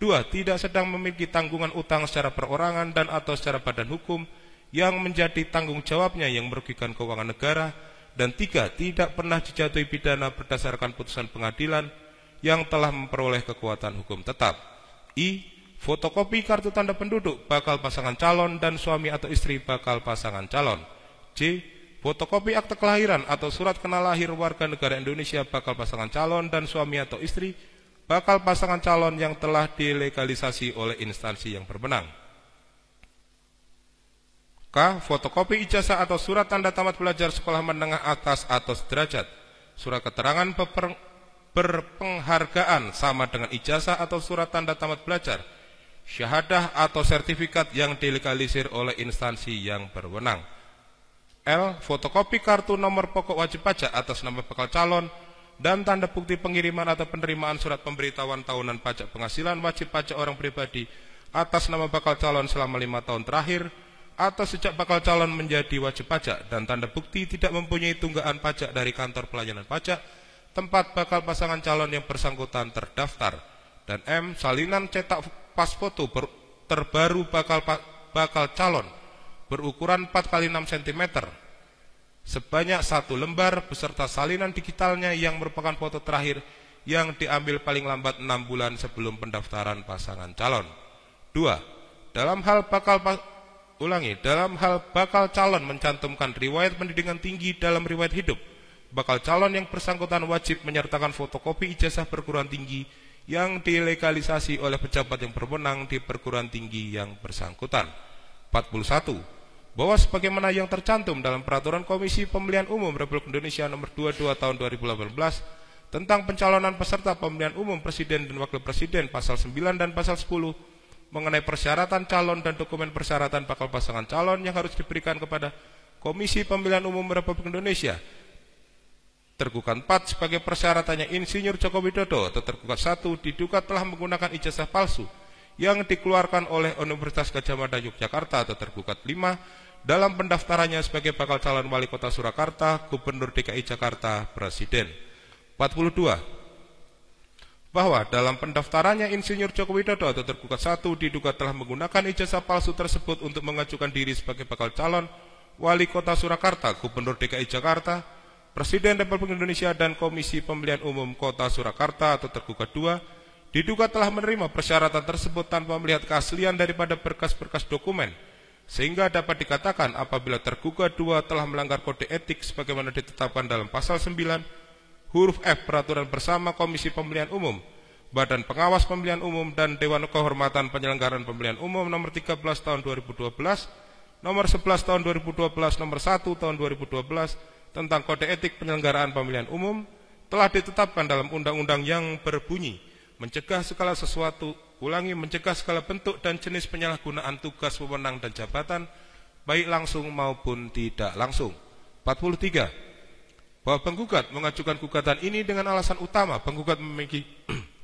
2. Tidak sedang memiliki tanggungan utang secara perorangan dan atau secara badan hukum yang menjadi tanggung jawabnya yang merugikan keuangan negara. Dan 3. Tidak pernah dijatuhi pidana berdasarkan putusan pengadilan yang telah memperoleh kekuatan hukum tetap. I. Fotokopi kartu tanda penduduk bakal pasangan calon dan suami atau istri bakal pasangan calon. J. Fotokopi akte kelahiran atau surat kenal lahir warga negara Indonesia bakal pasangan calon dan suami atau istri bakal pasangan calon yang telah dilegalisasi oleh instansi yang berwenang. K. Fotokopi ijazah atau surat tanda tamat belajar sekolah menengah atas atau sederajat. Surat keterangan berpenghargaan sama dengan ijazah atau surat tanda tamat belajar, syahadah atau sertifikat yang dilegalisir oleh instansi yang berwenang. L. Fotokopi kartu nomor pokok wajib pajak atas nama bakal calon dan tanda bukti pengiriman atau penerimaan surat pemberitahuan tahunan pajak penghasilan wajib pajak orang pribadi atas nama bakal calon selama 5 tahun terakhir atau sejak bakal calon menjadi wajib pajak, dan tanda bukti tidak mempunyai tunggakan pajak dari kantor pelayanan pajak tempat bakal pasangan calon yang bersangkutan terdaftar. Dan M. Salinan cetak pas foto terbaru bakal calon berukuran 4x6 cm sebanyak 1 lembar beserta salinan digitalnya yang merupakan foto terakhir yang diambil paling lambat 6 bulan sebelum pendaftaran pasangan calon. 2. Dalam hal bakal calon mencantumkan riwayat pendidikan tinggi dalam riwayat hidup, bakal calon yang bersangkutan wajib menyertakan fotokopi ijazah perguruan tinggi yang dilegalisasi oleh pejabat yang berwenang di perguruan tinggi yang bersangkutan. 41. Bahwa sebagaimana yang tercantum dalam Peraturan Komisi Pemilihan Umum Republik Indonesia Nomor 22 Tahun 2018 tentang pencalonan peserta pemilihan umum presiden dan wakil presiden pasal 9 dan pasal 10 mengenai persyaratan calon dan dokumen persyaratan bakal pasangan calon yang harus diberikan kepada Komisi Pemilihan Umum Republik Indonesia. Tergugat 4 sebagai persyaratannya Insinyur Joko Widodo atau tergugat 1 diduga telah menggunakan ijazah palsu yang dikeluarkan oleh Universitas Gadjah Mada Yogyakarta atau tergugat 5 dalam pendaftarannya sebagai bakal calon wali kota Surakarta, Gubernur DKI Jakarta, Presiden. 42. Bahwa dalam pendaftarannya Insinyur Joko Widodo atau tergugat 1 diduga telah menggunakan ijazah palsu tersebut untuk mengajukan diri sebagai bakal calon wali kota Surakarta, Gubernur DKI Jakarta, Presiden Republik Indonesia, dan Komisi Pemilihan Umum Kota Surakarta atau tergugat 2 diduga telah menerima persyaratan tersebut tanpa melihat keaslian daripada berkas-berkas dokumen sehingga dapat dikatakan apabila tergugat 2 telah melanggar kode etik sebagaimana ditetapkan dalam pasal 9 huruf F Peraturan Bersama Komisi Pemilihan Umum, Badan Pengawas Pemilihan Umum dan Dewan Kehormatan Penyelenggaraan Pemilihan Umum nomor 13 tahun 2012, nomor 11 tahun 2012, nomor 1 tahun 2012 tentang kode etik penyelenggaraan pemilihan umum telah ditetapkan dalam undang-undang yang berbunyi mencegah segala sesuatu, mencegah segala bentuk dan jenis penyalahgunaan tugas, wewenang dan jabatan baik langsung maupun tidak langsung. 43. Bahwa penggugat mengajukan gugatan ini dengan alasan utama penggugat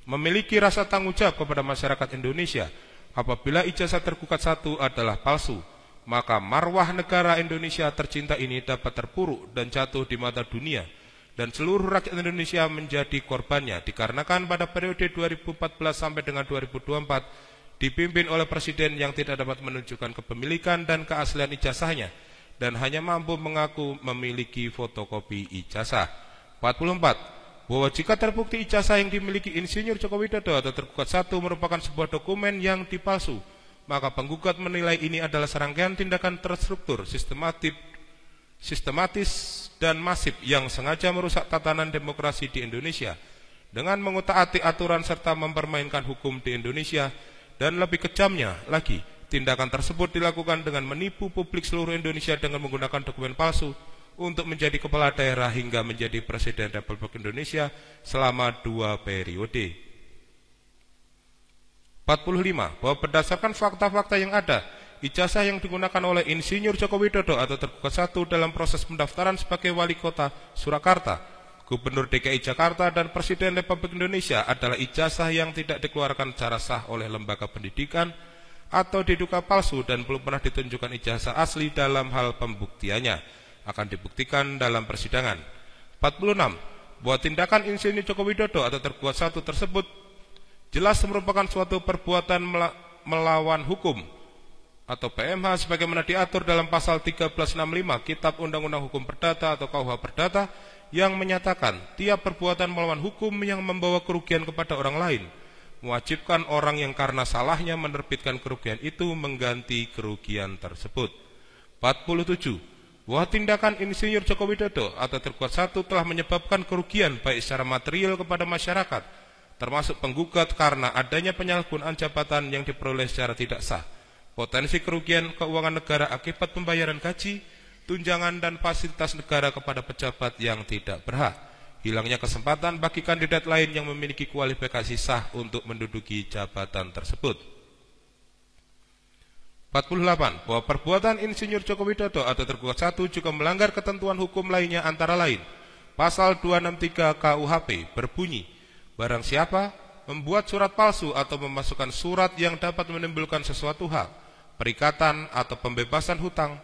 memiliki rasa tanggung jawab kepada masyarakat Indonesia apabila ijazah tergugat 1 adalah palsu, maka marwah negara Indonesia tercinta ini dapat terpuruk dan jatuh di mata dunia dan seluruh rakyat Indonesia menjadi korbannya dikarenakan pada periode 2014 sampai dengan 2024 dipimpin oleh presiden yang tidak dapat menunjukkan kepemilikan dan keaslian ijazahnya dan hanya mampu mengaku memiliki fotokopi ijazah. 44. Bahwa jika terbukti ijazah yang dimiliki Insinyur Joko Widodo atau tergugat 1 merupakan sebuah dokumen yang dipalsu, maka penggugat menilai ini adalah serangkaian tindakan terstruktur, sistematis dan masif yang sengaja merusak tatanan demokrasi di Indonesia dengan mengutak-atik aturan serta mempermainkan hukum di Indonesia, dan lebih kejamnya lagi, tindakan tersebut dilakukan dengan menipu publik seluruh Indonesia dengan menggunakan dokumen palsu untuk menjadi kepala daerah hingga menjadi Presiden Republik Indonesia selama 2 periode. 45. Bahwa berdasarkan fakta-fakta yang ada, ijazah yang digunakan oleh Insinyur Joko Widodo atau tergugat 1 dalam proses pendaftaran sebagai Wali Kota Surakarta, Gubernur DKI Jakarta dan Presiden Republik Indonesia adalah ijazah yang tidak dikeluarkan secara sah oleh lembaga pendidikan atau diduga palsu dan belum pernah ditunjukkan ijazah asli dalam hal pembuktiannya, akan dibuktikan dalam persidangan. 46. Bahwa tindakan Insinyur Joko Widodo atau tergugat 1 tersebut jelas merupakan suatu perbuatan melawan hukum atau PMH sebagaimana diatur dalam pasal 1365 Kitab Undang-Undang Hukum Perdata atau KUH Perdata yang menyatakan tiap perbuatan melawan hukum yang membawa kerugian kepada orang lain mewajibkan orang yang karena salahnya menerbitkan kerugian itu mengganti kerugian tersebut. 47. Bahwa tindakan Insinyur Joko Widodo atau tergugat 1 telah menyebabkan kerugian baik secara material kepada masyarakat termasuk penggugat karena adanya penyalahgunaan jabatan yang diperoleh secara tidak sah, potensi kerugian keuangan negara akibat pembayaran gaji, tunjangan dan fasilitas negara kepada pejabat yang tidak berhak, hilangnya kesempatan bagi kandidat lain yang memiliki kualifikasi sah untuk menduduki jabatan tersebut. 48. Bahwa perbuatan Insinyur Joko Widodo atau tergugat 1 juga melanggar ketentuan hukum lainnya antara lain Pasal 263 KUHP berbunyi, barang siapa membuat surat palsu atau memasukkan surat yang dapat menimbulkan sesuatu hal, perikatan atau pembebasan hutang,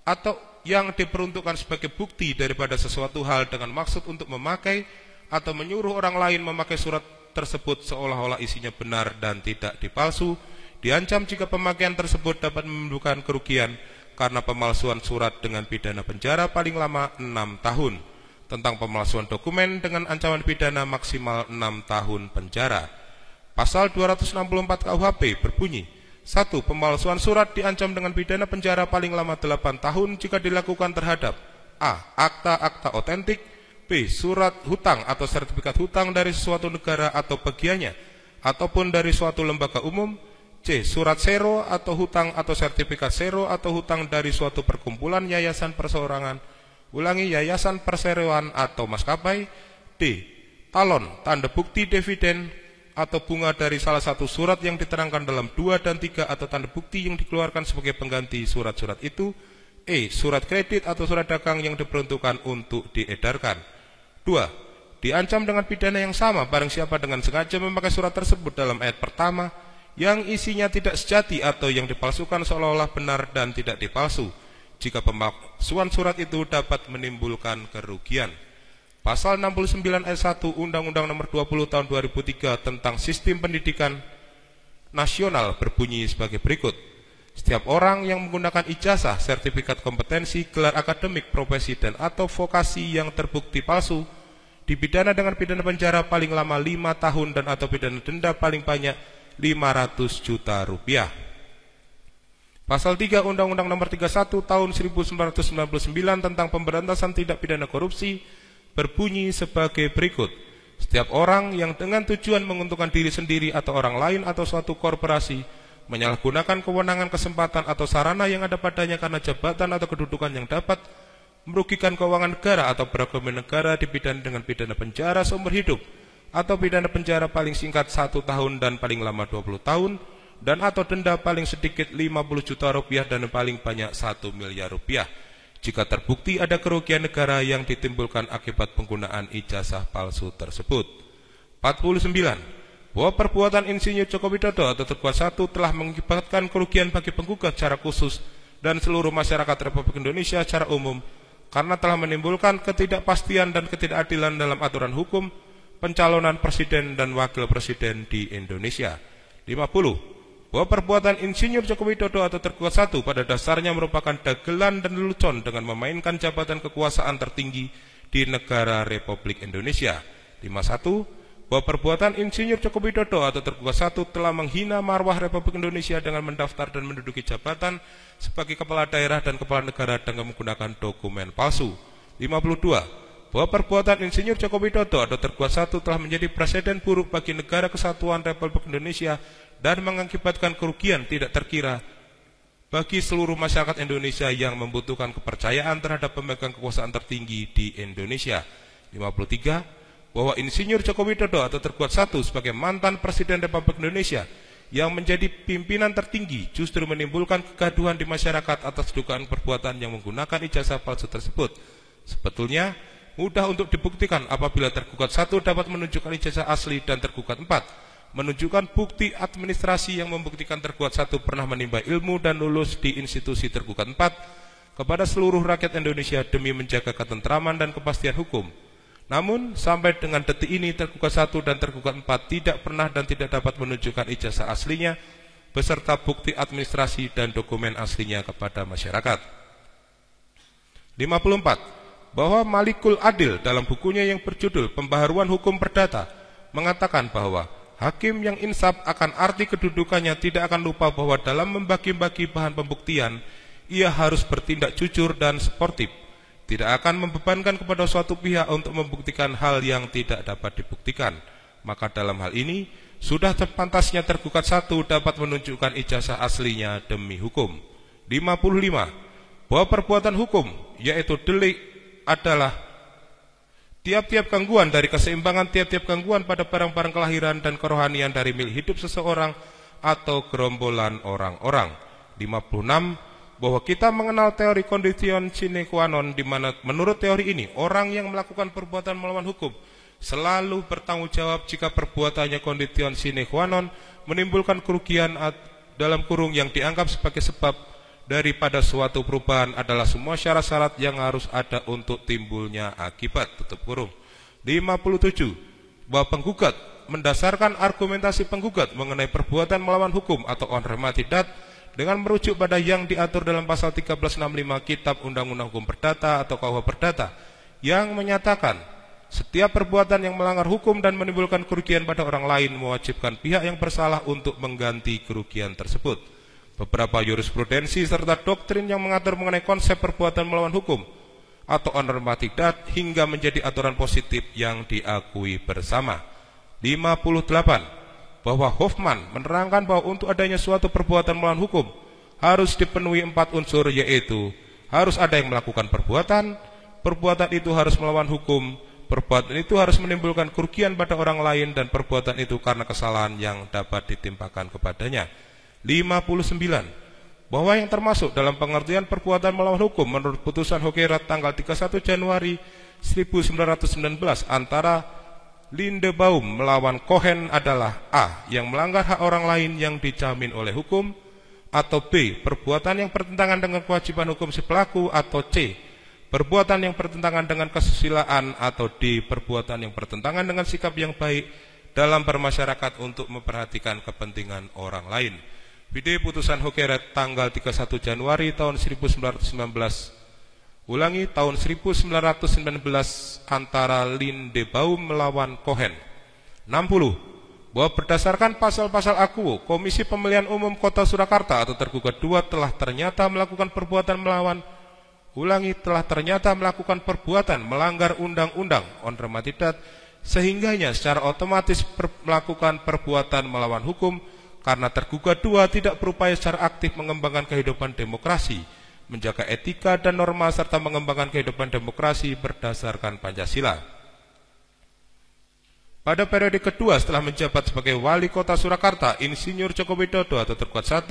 atau yang diperuntukkan sebagai bukti daripada sesuatu hal dengan maksud untuk memakai atau menyuruh orang lain memakai surat tersebut seolah-olah isinya benar dan tidak dipalsu, diancam jika pemakaian tersebut dapat menimbulkan kerugian karena pemalsuan surat dengan pidana penjara paling lama 6 tahun, tentang pemalsuan dokumen dengan ancaman pidana maksimal 6 tahun penjara. Pasal 264 KUHP berbunyi, 1. Pemalsuan surat diancam dengan pidana penjara paling lama 8 tahun jika dilakukan terhadap A. Akta-akta otentik, B. Surat hutang atau sertifikat hutang dari suatu negara atau bagiannya ataupun dari suatu lembaga umum, C. Surat sero atau hutang atau sertifikat sero atau hutang dari suatu perkumpulan, yayasan, perseorangan, yayasan, perseroan atau maskapai, D. Talon, tanda bukti dividen atau bunga dari salah satu surat yang diterangkan dalam 2 dan 3 atau tanda bukti yang dikeluarkan sebagai pengganti surat-surat itu, E. Surat kredit atau surat dagang yang diperuntukkan untuk diedarkan. 2. Diancam dengan pidana yang sama barang siapa dengan sengaja memakai surat tersebut dalam ayat pertama yang isinya tidak sejati atau yang dipalsukan seolah-olah benar dan tidak dipalsu, jika pemalsuan surat itu dapat menimbulkan kerugian. Pasal 69 ayat 1 Undang-Undang Nomor 20 Tahun 2003 tentang Sistem Pendidikan Nasional berbunyi sebagai berikut. Setiap orang yang menggunakan ijazah, sertifikat kompetensi, gelar akademik, profesi dan atau vokasi yang terbukti palsu dipidana dengan pidana penjara paling lama 5 tahun dan atau pidana denda paling banyak 500 juta rupiah. Pasal 3 Undang-Undang Nomor 31 Tahun 1999 tentang Pemberantasan Tindak Pidana Korupsi berbunyi sebagai berikut. Setiap orang yang dengan tujuan menguntungkan diri sendiri atau orang lain atau suatu korporasi menyalahgunakan kewenangan, kesempatan atau sarana yang ada padanya karena jabatan atau kedudukan yang dapat merugikan keuangan negara atau perekonomian negara dipidana dengan pidana penjara seumur hidup atau pidana penjara paling singkat 1 tahun dan paling lama 20 tahun dan atau denda paling sedikit 50 juta rupiah dan paling banyak 1 miliar rupiah jika terbukti ada kerugian negara yang ditimbulkan akibat penggunaan ijazah palsu tersebut. 49. Bahwa perbuatan Insinyur Joko Widodo atau tergugat 1 telah mengakibatkan kerugian bagi penggugat secara khusus dan seluruh masyarakat Republik Indonesia secara umum karena telah menimbulkan ketidakpastian dan ketidakadilan dalam aturan hukum pencalonan presiden dan wakil presiden di Indonesia. 50. Bahwa perbuatan Insinyur Joko Widodo atau tergugat 1 pada dasarnya merupakan dagelan dan lelucon dengan memainkan jabatan kekuasaan tertinggi di negara Republik Indonesia. 51. Bahwa perbuatan Insinyur Joko Widodo atau tergugat 1 telah menghina marwah Republik Indonesia dengan mendaftar dan menduduki jabatan sebagai kepala daerah dan kepala negara dengan menggunakan dokumen palsu. 52. Bahwa perbuatan Insinyur Joko Widodo atau tergugat 1 telah menjadi presiden buruk bagi negara kesatuan Republik Indonesia dan mengakibatkan kerugian tidak terkira bagi seluruh masyarakat Indonesia yang membutuhkan kepercayaan terhadap pemegang kekuasaan tertinggi di Indonesia. 53. Bahwa Insinyur Joko Widodo atau tergugat 1 sebagai mantan Presiden Republik Indonesia yang menjadi pimpinan tertinggi justru menimbulkan kegaduhan di masyarakat atas dugaan perbuatan yang menggunakan ijazah palsu tersebut. Sebetulnya mudah untuk dibuktikan apabila tergugat 1 dapat menunjukkan ijazah asli dan tergugat 4 menunjukkan bukti administrasi yang membuktikan tergugat 1 pernah menimba ilmu dan lulus di institusi tergugat 4 kepada seluruh rakyat Indonesia demi menjaga ketentraman dan kepastian hukum. Namun sampai dengan detik ini tergugat 1 dan tergugat 4 tidak pernah dan tidak dapat menunjukkan ijazah aslinya beserta bukti administrasi dan dokumen aslinya kepada masyarakat. 54. Bahwa Malikul Adil dalam bukunya yang berjudul Pembaharuan Hukum Perdata mengatakan bahwa hakim yang insaf akan arti kedudukannya tidak akan lupa bahwa dalam membagi-bagi bahan pembuktian ia harus bertindak jujur dan sportif, tidak akan membebankan kepada suatu pihak untuk membuktikan hal yang tidak dapat dibuktikan. Maka dalam hal ini sudah sepantasnya tergugat 1 dapat menunjukkan ijazah aslinya demi hukum. 55. Bahwa perbuatan hukum yaitu delik adalah tiap-tiap gangguan dari keseimbangan tiap-tiap gangguan pada barang-barang kelahiran dan kerohanian dari milik hidup seseorang atau gerombolan orang-orang. 56. Bahwa kita mengenal teori condition sine qua non di mana menurut teori ini orang yang melakukan perbuatan melawan hukum selalu bertanggung jawab jika perbuatannya condition sine qua non menimbulkan kerugian dalam kurung yang dianggap sebagai sebab daripada suatu perubahan adalah semua syarat-syarat yang harus ada untuk timbulnya akibat, tutup kurung. 57. Bahwa penggugat mendasarkan argumentasi penggugat mengenai perbuatan melawan hukum atau on rematidat dengan merujuk pada yang diatur dalam pasal 1365 Kitab Undang-Undang Hukum Perdata atau KUH Perdata yang menyatakan setiap perbuatan yang melanggar hukum dan menimbulkan kerugian pada orang lain mewajibkan pihak yang bersalah untuk mengganti kerugian tersebut. Beberapa jurisprudensi serta doktrin yang mengatur mengenai konsep perbuatan melawan hukum atau on rematidat hingga menjadi aturan positif yang diakui bersama. 58. Bahwa Hoffman menerangkan bahwa untuk adanya suatu perbuatan melawan hukum harus dipenuhi 4 unsur, yaitu harus ada yang melakukan perbuatan itu harus melawan hukum, perbuatan itu harus menimbulkan kerugian pada orang lain, dan perbuatan itu karena kesalahan yang dapat ditimpakan kepadanya. 59. Bahwa yang termasuk dalam pengertian perbuatan melawan hukum menurut putusan Hokerat tanggal 31 Januari 1919 antara Lindebaum melawan Cohen adalah A. Yang melanggar hak orang lain yang dijamin oleh hukum, atau B. Perbuatan yang bertentangan dengan kewajiban hukum si pelaku, atau C. Perbuatan yang bertentangan dengan kesusilaan, atau D. Perbuatan yang bertentangan dengan sikap yang baik dalam bermasyarakat untuk memperhatikan kepentingan orang lain. Video putusan Hokerat tanggal 31 Januari tahun 1919. Ulangi, tahun 1919 antara Lindebaum melawan Cohen. 60. bahwa berdasarkan pasal-pasal akuo, Komisi Pemilihan Umum Kota Surakarta atau tergugat 2 telah ternyata melakukan perbuatan melanggar undang-undang on rematidat, sehingganya secara otomatis melakukan perbuatan melawan hukum karena tergugat 2 tidak berupaya secara aktif mengembangkan kehidupan demokrasi, menjaga etika dan norma serta mengembangkan kehidupan demokrasi berdasarkan Pancasila. Pada periode kedua setelah menjabat sebagai Wali Kota Surakarta, Insinyur Joko Widodo atau tergugat 1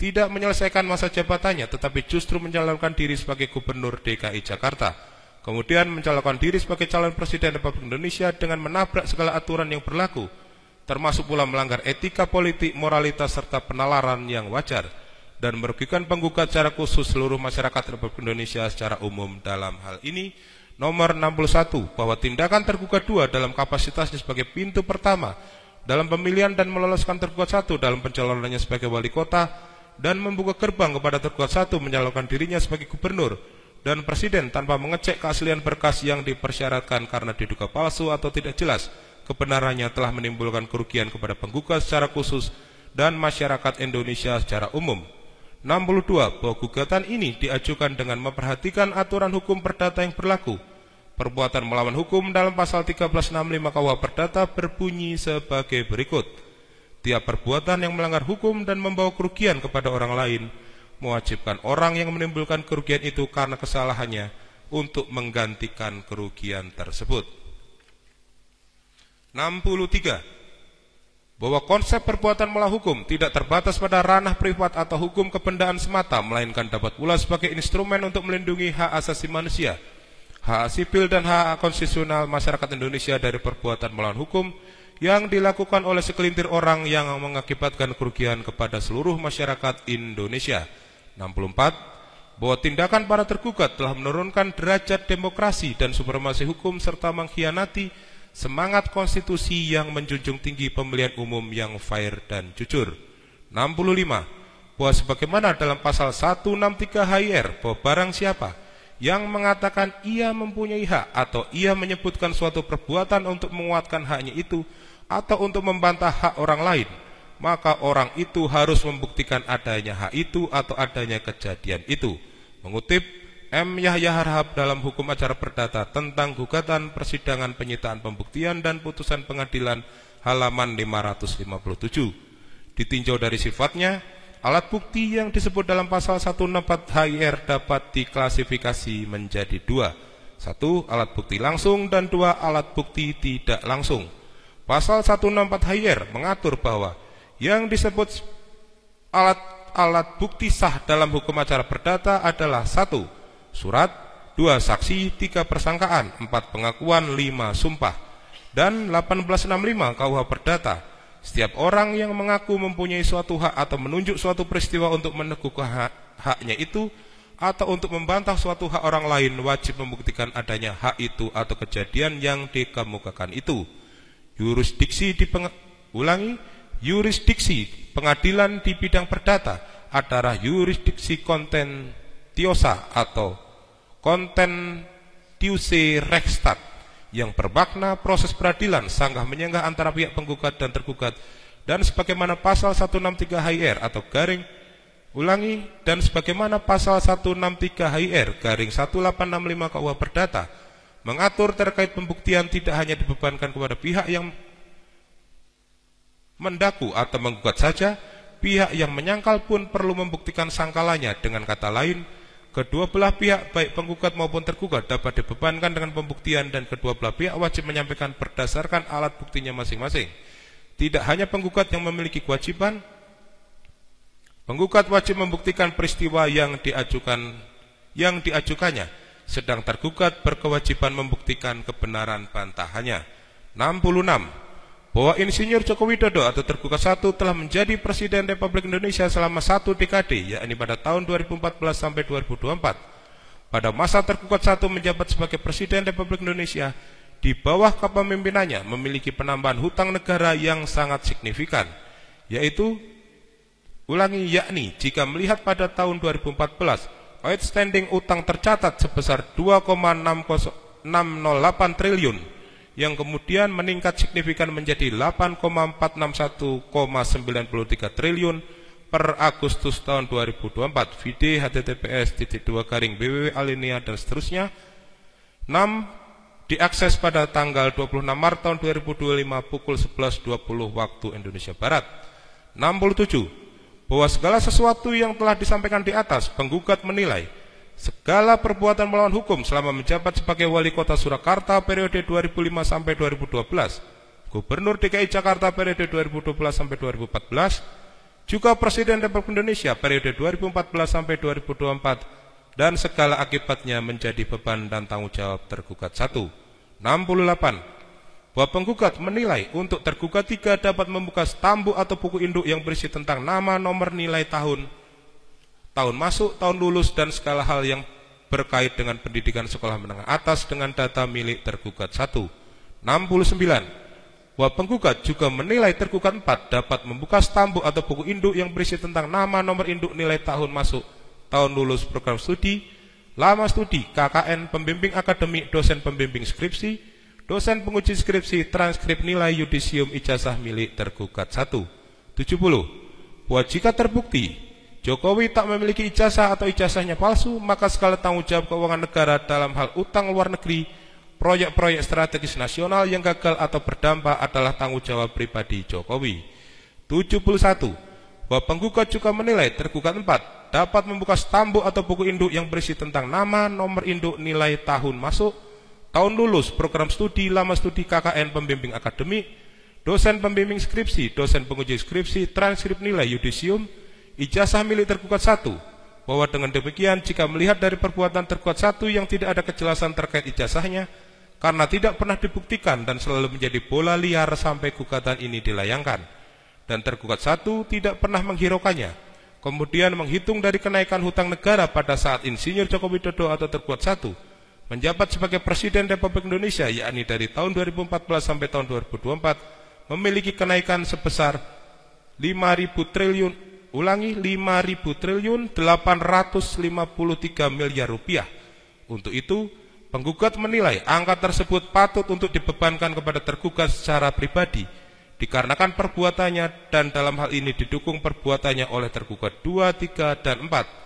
tidak menyelesaikan masa jabatannya, tetapi justru mencalonkan diri sebagai Gubernur DKI Jakarta. Kemudian mencalonkan diri sebagai calon Presiden Republik Indonesia dengan menabrak segala aturan yang berlaku, termasuk pula melanggar etika politik, moralitas, serta penalaran yang wajar, dan merugikan penggugat secara khusus seluruh masyarakat Republik Indonesia secara umum. Dalam hal ini, nomor 61, bahwa tindakan tergugat 2 dalam kapasitasnya sebagai pintu pertama dalam pemilihan dan meloloskan tergugat 1 dalam pencalonannya sebagai wali kota, dan membuka gerbang kepada tergugat 1 menyalurkan dirinya sebagai gubernur dan presiden tanpa mengecek keaslian berkas yang dipersyaratkan karena diduga palsu atau tidak jelas kebenarannya, telah menimbulkan kerugian kepada penggugat secara khusus dan masyarakat Indonesia secara umum. 62, bahwa gugatan ini diajukan dengan memperhatikan aturan hukum perdata yang berlaku. Perbuatan melawan hukum dalam pasal 1365 KUH Perdata berbunyi sebagai berikut. Tiap perbuatan yang melanggar hukum dan membawa kerugian kepada orang lain mewajibkan orang yang menimbulkan kerugian itu karena kesalahannya untuk menggantikan kerugian tersebut. 63, bahwa konsep perbuatan melawan hukum tidak terbatas pada ranah privat atau hukum kebendaan semata, melainkan dapat pula sebagai instrumen untuk melindungi hak asasi manusia, hak sipil dan hak konstitusional masyarakat Indonesia dari perbuatan melawan hukum yang dilakukan oleh segelintir orang yang mengakibatkan kerugian kepada seluruh masyarakat Indonesia. 64, bahwa tindakan para tergugat telah menurunkan derajat demokrasi dan supremasi hukum serta mengkhianati semangat konstitusi yang menjunjung tinggi pemilihan umum yang fair dan jujur. 65, bahwa sebagaimana dalam pasal 163 HIR, bahwa barang siapa yang mengatakan ia mempunyai hak atau ia menyebutkan suatu perbuatan untuk menguatkan haknya itu atau untuk membantah hak orang lain, maka orang itu harus membuktikan adanya hak itu atau adanya kejadian itu. Mengutip M. Yahya Harhab dalam Hukum Acara Perdata tentang Gugatan Persidangan Penyitaan Pembuktian dan Putusan Pengadilan halaman 557. Ditinjau dari sifatnya, alat bukti yang disebut dalam pasal 164 HIR dapat diklasifikasi menjadi 2. 1. Alat bukti langsung dan 2. Alat bukti tidak langsung. Pasal 164 HIR mengatur bahwa yang disebut alat bukti sah dalam hukum acara perdata adalah 1. Surat, 2. Saksi, 3. Persangkaan, 4. Pengakuan, 5. Sumpah. Dan 1865 KUH Perdata, setiap orang yang mengaku mempunyai suatu hak atau menunjuk suatu peristiwa untuk meneguhkan haknya itu atau untuk membantah suatu hak orang lain wajib membuktikan adanya hak itu atau kejadian yang dikemukakan itu. Yurisdiksi pengadilan di bidang perdata adalah yurisdiksi kontentiosa atau contentiuse rechtsstaat yang bermakna proses peradilan sanggah menyanggah antara pihak penggugat dan tergugat, dan sebagaimana pasal 163 HIR atau dan sebagaimana pasal 163 HIR garing 1865 KUH Perdata mengatur terkait pembuktian tidak hanya dibebankan kepada pihak yang mendaku atau menggugat saja, pihak yang menyangkal pun perlu membuktikan sangkalannya. Dengan kata lain, kedua belah pihak baik penggugat maupun tergugat dapat dibebankan dengan pembuktian dan kedua belah pihak wajib menyampaikan berdasarkan alat buktinya masing-masing. Tidak hanya penggugat yang memiliki kewajiban, penggugat wajib membuktikan peristiwa yang diajukannya, sedang tergugat berkewajiban membuktikan kebenaran bantahannya. 66. Bahwa Insinyur Joko Widodo atau tergugat 1 telah menjadi Presiden Republik Indonesia selama 1 dekade, yakni pada tahun 2014 sampai 2024. Pada masa tergugat 1 menjabat sebagai Presiden Republik Indonesia, di bawah kepemimpinannya memiliki penambahan hutang negara yang sangat signifikan, yakni jika melihat pada tahun 2014, outstanding utang tercatat sebesar 2,608 triliun yang kemudian meningkat signifikan menjadi 8,461,93 triliun per Agustus tahun 2024. Vide https://www alinea dan seterusnya. 6. Diakses pada tanggal 26 Maret tahun 2025 pukul 11.20 waktu Indonesia Barat. 67. Bahwa segala sesuatu yang telah disampaikan di atas, penggugat menilai segala perbuatan melawan hukum selama menjabat sebagai Wali Kota Surakarta periode 2005 sampai 2012, Gubernur DKI Jakarta periode 2012 sampai 2014, juga Presiden Republik Indonesia periode 2014 sampai 2024, dan segala akibatnya menjadi beban dan tanggung jawab tergugat 1. 68. Bahwa penggugat menilai untuk tergugat 3 dapat membuka stambu atau buku induk yang berisi tentang nama, nomor, nilai tahun masuk, tahun lulus, dan segala hal yang berkait dengan pendidikan sekolah menengah atas dengan data milik tergugat 1. 69. Bahwa penggugat juga menilai tergugat 4 dapat membuka stambu atau buku induk yang berisi tentang nama, nomor induk, nilai tahun masuk, tahun lulus program studi, lama studi, KKN, pembimbing akademik, dosen pembimbing skripsi, dosen penguji skripsi, transkrip, nilai, yudisium, ijazah milik tergugat 1. 70. Bahwa jika terbukti Jokowi tak memiliki ijazah atau ijazahnya palsu, maka segala tanggung jawab keuangan negara dalam hal utang luar negeri, proyek-proyek strategis nasional yang gagal atau berdampak adalah tanggung jawab pribadi Jokowi. 71. Bahwa penggugat juga menilai tergugat 4 dapat membuka stambu atau buku induk yang berisi tentang nama, nomor induk, nilai tahun masuk, tahun lulus, program studi, lama studi, KKN, pembimbing akademik, dosen pembimbing skripsi, dosen penguji skripsi, transkrip, nilai, yudisium, ijazah milik tergugat 1. Bahwa dengan demikian jika melihat dari perbuatan tergugat 1 yang tidak ada kejelasan terkait ijazahnya karena tidak pernah dibuktikan dan selalu menjadi bola liar sampai gugatan ini dilayangkan, dan tergugat 1 tidak pernah menghiraukannya, kemudian menghitung dari kenaikan hutang negara pada saat Insinyur Joko Widodo atau tergugat 1 menjabat sebagai Presiden Republik Indonesia, yakni dari tahun 2014 sampai tahun 2024, memiliki kenaikan sebesar 5.000 triliun 853 miliar rupiah. Untuk itu, penggugat menilai angka tersebut patut untuk dibebankan kepada tergugat secara pribadi, dikarenakan perbuatannya dan dalam hal ini didukung perbuatannya oleh tergugat 2, 3, dan 4.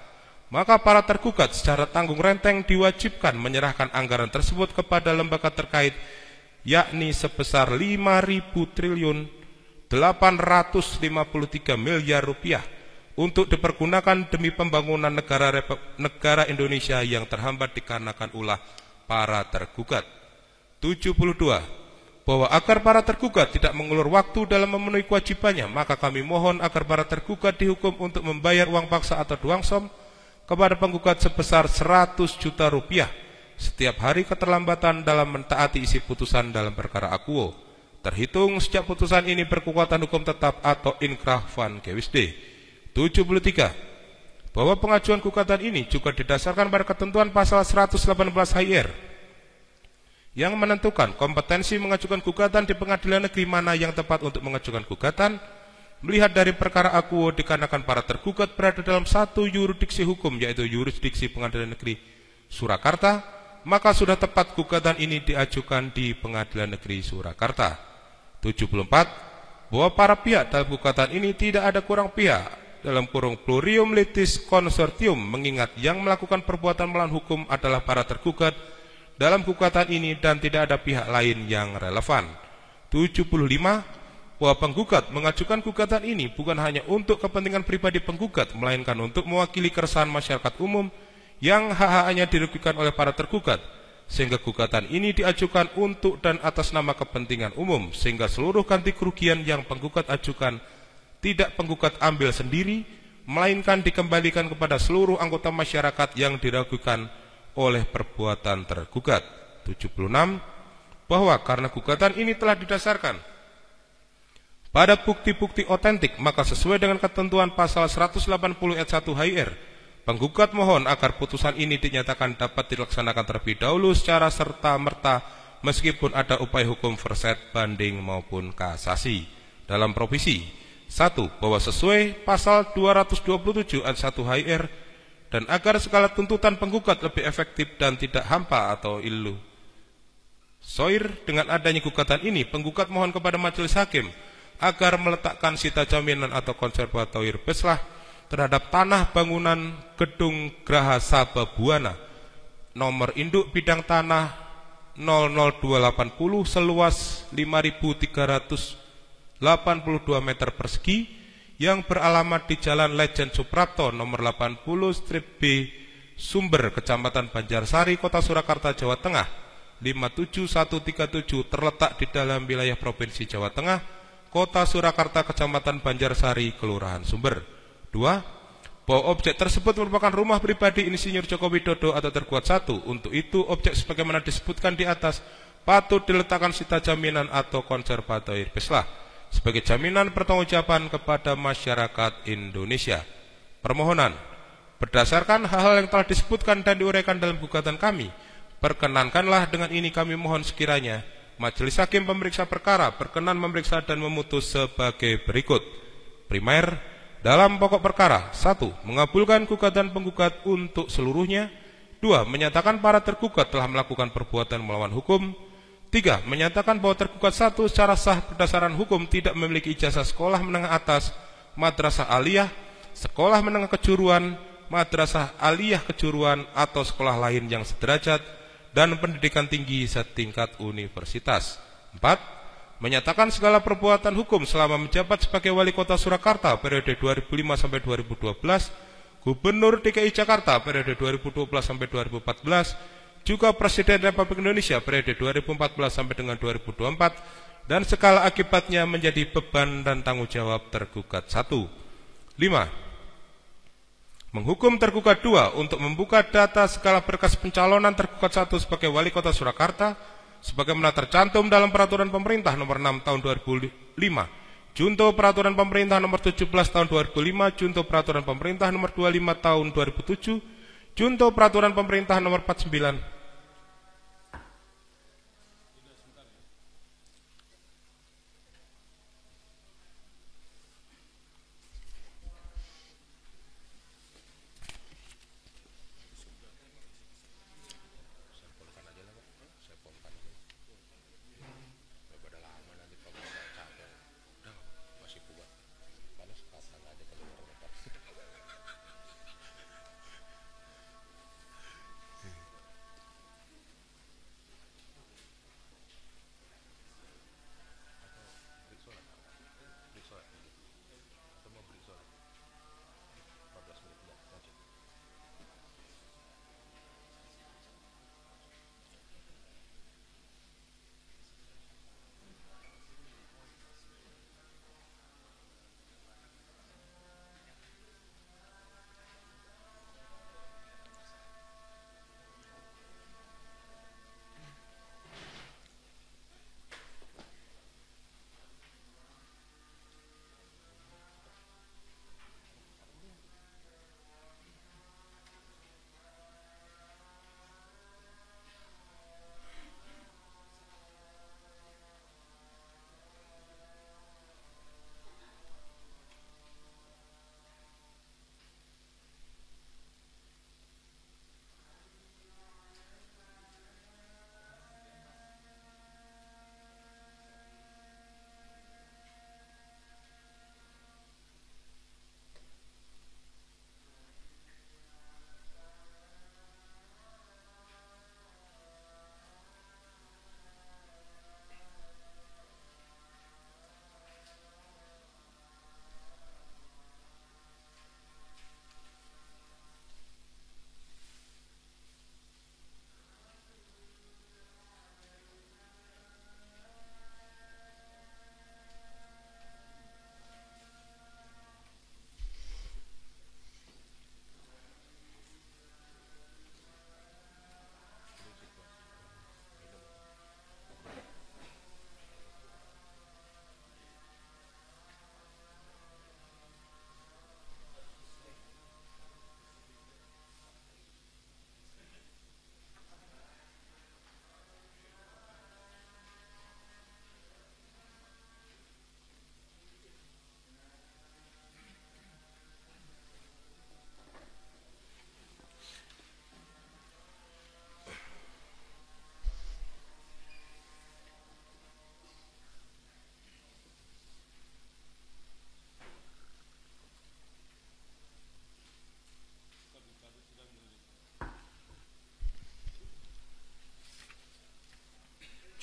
Maka para tergugat secara tanggung renteng diwajibkan menyerahkan anggaran tersebut kepada lembaga terkait, yakni sebesar 5.000 triliun 853 miliar rupiah untuk dipergunakan demi pembangunan negara Indonesia yang terhambat dikarenakan ulah para tergugat. 72. Bahwa agar para tergugat tidak mengulur waktu dalam memenuhi kewajibannya, maka kami mohon agar para tergugat dihukum untuk membayar uang paksa atau duangsom kepada penggugat sebesar 100 juta rupiah setiap hari keterlambatan dalam mentaati isi putusan dalam perkara akuo, terhitung sejak putusan ini berkekuatan hukum tetap atau inkrah van gewisde. 73. Bahwa pengajuan gugatan ini juga didasarkan pada ketentuan pasal 118 HIR yang menentukan kompetensi mengajukan gugatan di pengadilan negeri mana yang tepat untuk mengajukan gugatan. Melihat dari perkara akuo dikarenakan para tergugat berada dalam satu yurisdiksi hukum, yaitu yurisdiksi Pengadilan Negeri Surakarta, maka sudah tepat gugatan ini diajukan di Pengadilan Negeri Surakarta. 74. Bahwa para pihak dalam gugatan ini tidak ada kurang pihak dalam kurung plurium litis consortium, mengingat yang melakukan perbuatan melawan hukum adalah para tergugat dalam gugatan ini dan tidak ada pihak lain yang relevan. 75. Bahwa penggugat mengajukan gugatan ini bukan hanya untuk kepentingan pribadi penggugat, melainkan untuk mewakili keresahan masyarakat umum yang hak-haknya dirugikan oleh para tergugat, sehingga gugatan ini diajukan untuk dan atas nama kepentingan umum, sehingga seluruh ganti kerugian yang penggugat ajukan tidak penggugat ambil sendiri, melainkan dikembalikan kepada seluruh anggota masyarakat yang dirugikan oleh perbuatan tergugat. 76. Bahwa karena gugatan ini telah didasarkan pada bukti-bukti otentik, maka sesuai dengan ketentuan pasal 180 ayat 1 HIR, penggugat mohon agar putusan ini dinyatakan dapat dilaksanakan terlebih dahulu secara serta-merta meskipun ada upaya hukum verset, banding maupun kasasi dalam provisi. 1. Bahwa sesuai pasal 227 ayat 1 HIR dan agar segala tuntutan penggugat lebih efektif dan tidak hampa atau illu Soir, dengan adanya gugatan ini, penggugat mohon kepada majelis hakim agar meletakkan sita jaminan atau konservatoire beslah terhadap tanah bangunan Gedung Graha Sababwana nomor induk bidang tanah 00280 seluas 5.382 meter persegi yang beralamat di Jalan Lejen Suprapto nomor 80 strip B Sumber, Kecamatan Banjarsari, Kota Surakarta, Jawa Tengah 57137, terletak di dalam wilayah Provinsi Jawa Tengah, Kota Surakarta, Kecamatan Banjarsari, Kelurahan Sumber. 2. Bahwa objek tersebut merupakan rumah pribadi Insinyur Joko Widodo atau tergugat 1. Untuk itu, objek sebagaimana disebutkan di atas patut diletakkan sita jaminan atau konservatoire beslah sebagai jaminan pertanggungjawaban kepada masyarakat Indonesia. Permohonan, berdasarkan hal-hal yang telah disebutkan dan diuraikan dalam gugatan kami, perkenankanlah dengan ini kami mohon sekiranya majelis hakim pemeriksa perkara berkenan memeriksa dan memutus sebagai berikut. Primer, dalam pokok perkara: 1. Mengabulkan gugatan penggugat untuk seluruhnya. 2. Menyatakan para tergugat telah melakukan perbuatan melawan hukum. 3. Menyatakan bahwa tergugat 1 secara sah berdasarkan hukum tidak memiliki ijazah sekolah menengah atas, madrasah aliyah, sekolah menengah kejuruan, madrasah aliyah kejuruan atau sekolah lain yang sederajat dan pendidikan tinggi setingkat universitas. 4. Menyatakan segala perbuatan hukum selama menjabat sebagai wali kota Surakarta periode 2005 sampai 2012, Gubernur DKI Jakarta periode 2012 sampai 2014, juga Presiden Republik Indonesia periode 2014 sampai dengan 2024, dan segala akibatnya menjadi beban dan tanggung jawab tergugat 1. 5. Menghukum tergugat 2 untuk membuka data segala berkas pencalonan tergugat 1 sebagai wali kota Surakarta sebagaimana tercantum dalam peraturan pemerintah nomor 6 tahun 2005, junto peraturan pemerintah nomor 17 tahun 2005, junto peraturan pemerintah nomor 25 tahun 2007, junto peraturan pemerintah nomor 49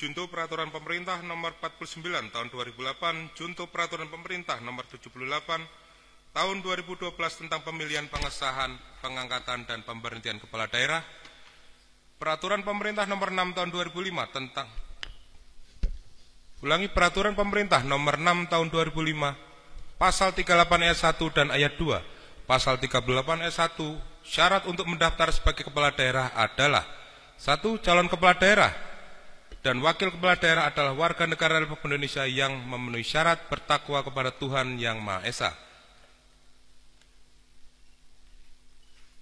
Junto Peraturan Pemerintah Nomor 49 Tahun 2008, Junto Peraturan Pemerintah Nomor 78 Tahun 2012 tentang pemilihan, pengesahan, pengangkatan, dan pemberhentian kepala daerah, Peraturan Pemerintah Nomor 6 Tahun 2005 tentang Peraturan Pemerintah Nomor 6 Tahun 2005, Pasal 38 ayat 1 dan ayat 2, Pasal 38 ayat 1, syarat untuk mendaftar sebagai kepala daerah adalah: 1. Calon kepala daerah dan wakil kepala daerah adalah warga negara Republik Indonesia yang memenuhi syarat bertakwa kepada Tuhan Yang Maha Esa.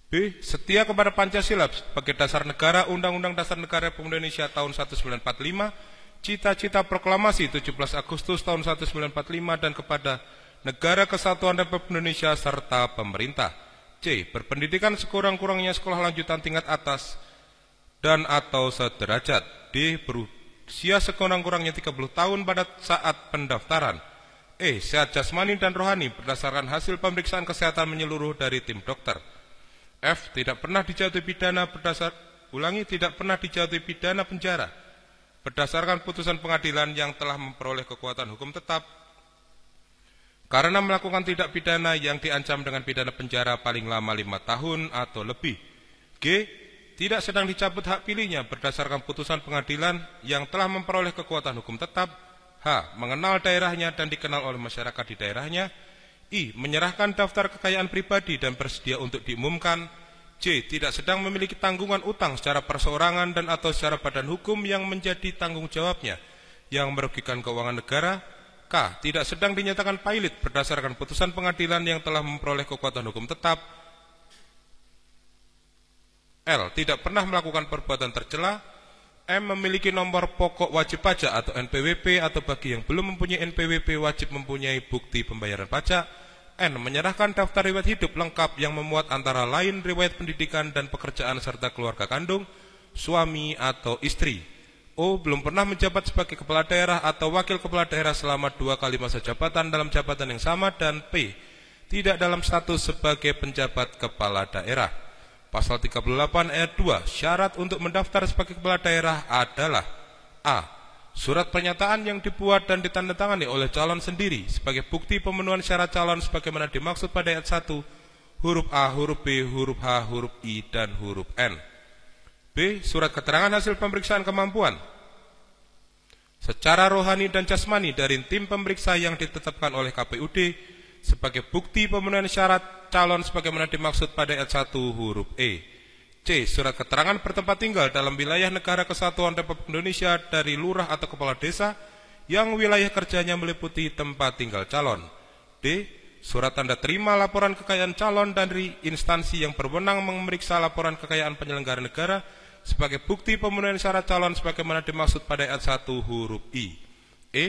B. Setia kepada Pancasila sebagai dasar negara, Undang-Undang Dasar Negara Republik Indonesia tahun 1945, cita-cita proklamasi 17 Agustus tahun 1945, dan kepada Negara Kesatuan Republik Indonesia serta pemerintah. C. Berpendidikan sekurang-kurangnya sekolah lanjutan tingkat atas dan atau sederajat. D. Berusia sekurang-kurangnya 30 tahun pada saat pendaftaran. E. Sehat jasmani dan rohani berdasarkan hasil pemeriksaan kesehatan menyeluruh dari tim dokter. F. Tidak pernah dijatuhi pidana tidak pernah dijatuhi pidana penjara berdasarkan putusan pengadilan yang telah memperoleh kekuatan hukum tetap karena melakukan tindak pidana yang diancam dengan pidana penjara paling lama 5 tahun atau lebih. G. Tidak sedang dicabut hak pilihnya berdasarkan putusan pengadilan yang telah memperoleh kekuatan hukum tetap. H. Mengenal daerahnya dan dikenal oleh masyarakat di daerahnya. I. Menyerahkan daftar kekayaan pribadi dan bersedia untuk diumumkan. J. Tidak sedang memiliki tanggungan utang secara perseorangan dan atau secara badan hukum yang menjadi tanggung jawabnya yang merugikan keuangan negara. K. Tidak sedang dinyatakan pailit berdasarkan putusan pengadilan yang telah memperoleh kekuatan hukum tetap. L. Tidak pernah melakukan perbuatan tercela. M. Memiliki nomor pokok wajib pajak atau NPWP, atau bagi yang belum mempunyai NPWP wajib mempunyai bukti pembayaran pajak. N. Menyerahkan daftar riwayat hidup lengkap yang memuat antara lain riwayat pendidikan dan pekerjaan serta keluarga kandung, suami atau istri. O. Belum pernah menjabat sebagai kepala daerah atau wakil kepala daerah selama 2 kali masa jabatan dalam jabatan yang sama. Dan P. Tidak dalam status sebagai penjabat kepala daerah. Pasal 38 ayat 2, syarat untuk mendaftar sebagai kepala daerah adalah: A. Surat pernyataan yang dibuat dan ditandatangani oleh calon sendiri sebagai bukti pemenuhan syarat calon sebagaimana dimaksud pada ayat 1, huruf A, huruf B, huruf H, huruf I, dan huruf N. B. Surat keterangan hasil pemeriksaan kemampuan secara rohani dan jasmani dari tim pemeriksa yang ditetapkan oleh KPUD sebagai bukti pemenuhan syarat calon sebagaimana dimaksud pada ayat 1 huruf E. C. Surat keterangan bertempat tinggal dalam wilayah Negara Kesatuan Republik Indonesia dari lurah atau kepala desa yang wilayah kerjanya meliputi tempat tinggal calon. D. Surat tanda terima laporan kekayaan calon dari instansi yang berwenang memeriksa laporan kekayaan penyelenggara negara sebagai bukti pemenuhan syarat calon sebagaimana dimaksud pada ayat 1 huruf I. E.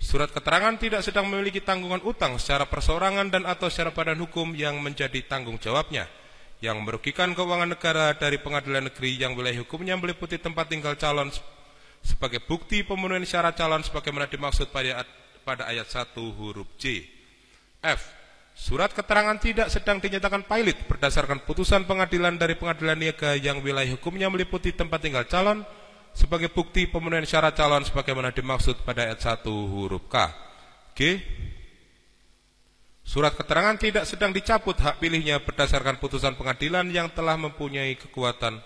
Surat keterangan tidak sedang memiliki tanggungan utang secara perseorangan dan atau secara badan hukum yang menjadi tanggung jawabnya yang merugikan keuangan negara dari pengadilan negeri yang wilayah hukumnya meliputi tempat tinggal calon sebagai bukti pemenuhan syarat calon sebagaimana dimaksud pada ayat 1 huruf J. F. Surat keterangan tidak sedang dinyatakan pailit berdasarkan putusan pengadilan dari pengadilan niaga yang wilayah hukumnya meliputi tempat tinggal calon sebagai bukti pemenuhan syarat calon sebagaimana dimaksud pada ayat 1 huruf K. G. Surat keterangan tidak sedang dicabut hak pilihnya berdasarkan putusan pengadilan yang telah mempunyai kekuatan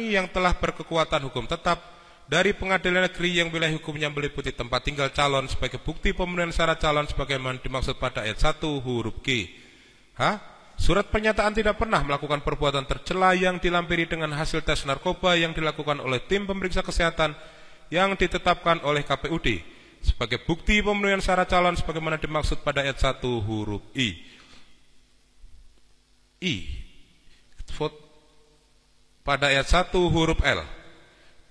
yang telah berkekuatan hukum tetap dari pengadilan negeri yang wilayah hukumnya meliputi tempat tinggal calon sebagai bukti pemenuhan syarat calon sebagaimana dimaksud pada ayat 1 huruf G. H. Surat pernyataan tidak pernah melakukan perbuatan tercela yang dilampiri dengan hasil tes narkoba yang dilakukan oleh tim pemeriksa kesehatan yang ditetapkan oleh KPUD sebagai bukti pemenuhan syarat calon sebagaimana dimaksud pada ayat 1 huruf I. Pada ayat 1 huruf L.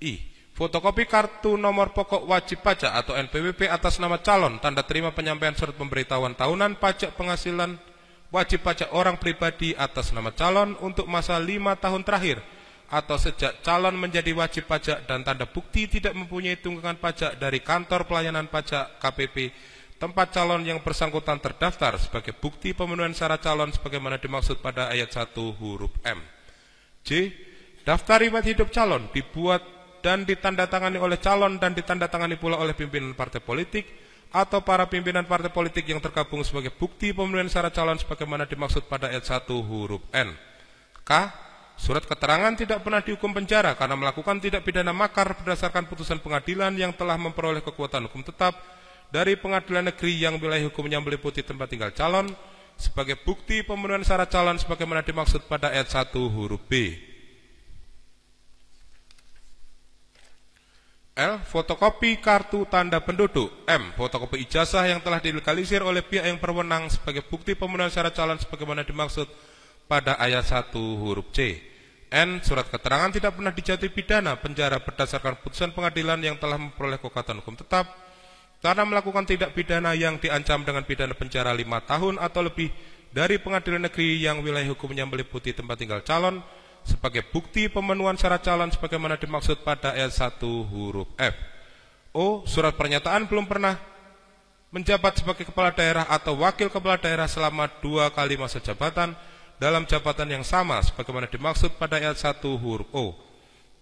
I. Fotokopi kartu nomor pokok wajib pajak atau NPWP atas nama calon, tanda terima penyampaian surat pemberitahuan tahunan pajak penghasilan wajib pajak orang pribadi atas nama calon untuk masa 5 tahun terakhir atau sejak calon menjadi wajib pajak, dan tanda bukti tidak mempunyai tunggakan pajak dari kantor pelayanan pajak KPP tempat calon yang bersangkutan terdaftar sebagai bukti pemenuhan syarat calon sebagaimana dimaksud pada ayat 1 huruf M. J. Daftar riwayat hidup calon dibuat dan ditandatangani oleh calon dan ditandatangani pula oleh pimpinan partai politik atau para pimpinan partai politik yang tergabung sebagai bukti pemenuhan syarat calon sebagaimana dimaksud pada ayat 1 huruf N. K. Surat keterangan tidak pernah dihukum penjara karena melakukan tindak pidana makar berdasarkan putusan pengadilan yang telah memperoleh kekuatan hukum tetap dari pengadilan negeri yang wilayah hukumnya meliputi tempat tinggal calon sebagai bukti pemenuhan syarat calon sebagaimana dimaksud pada ayat 1 huruf B. L. Fotokopi kartu tanda penduduk. M. Fotokopi ijazah yang telah dilegalisir oleh pihak yang berwenang sebagai bukti pemenuhan syarat calon sebagaimana dimaksud pada ayat 1 huruf C. N. Surat keterangan tidak pernah dijatuhi pidana penjara berdasarkan putusan pengadilan yang telah memperoleh kekuatan hukum tetap karena melakukan tindak pidana yang diancam dengan pidana penjara 5 tahun atau lebih dari pengadilan negeri yang wilayah hukumnya meliputi tempat tinggal calon sebagai bukti pemenuhan syarat calon sebagaimana dimaksud pada ayat 1 huruf F. O. Surat pernyataan belum pernah menjabat sebagai kepala daerah atau wakil kepala daerah selama 2 kali masa jabatan dalam jabatan yang sama sebagaimana dimaksud pada ayat 1 huruf O.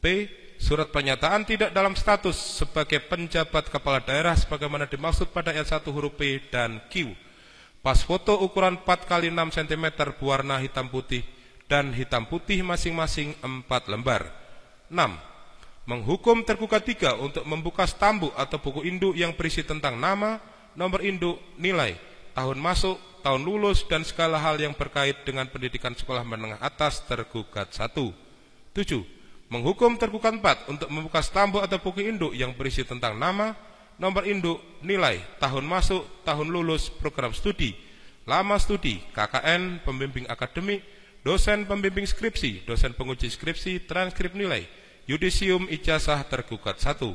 P. Surat pernyataan tidak dalam status sebagai penjabat kepala daerah sebagaimana dimaksud pada ayat 1 huruf P dan Q. Pas foto ukuran 4 x 6 cm berwarna hitam putih dan hitam putih masing-masing 4 lembar. 6. Menghukum tergugat 3 untuk membuka stambuk atau buku induk yang berisi tentang nama, nomor induk, nilai, tahun masuk, tahun lulus, dan segala hal yang berkait dengan pendidikan sekolah menengah atas tergugat 1. 7. Menghukum tergugat 4 untuk membuka stambuk atau buku induk yang berisi tentang nama, nomor induk, nilai, tahun masuk, tahun lulus, program studi, lama studi, KKN, pembimbing akademik, dosen pembimbing skripsi, dosen penguji skripsi, transkrip nilai, yudisium ijazah tergugat 1.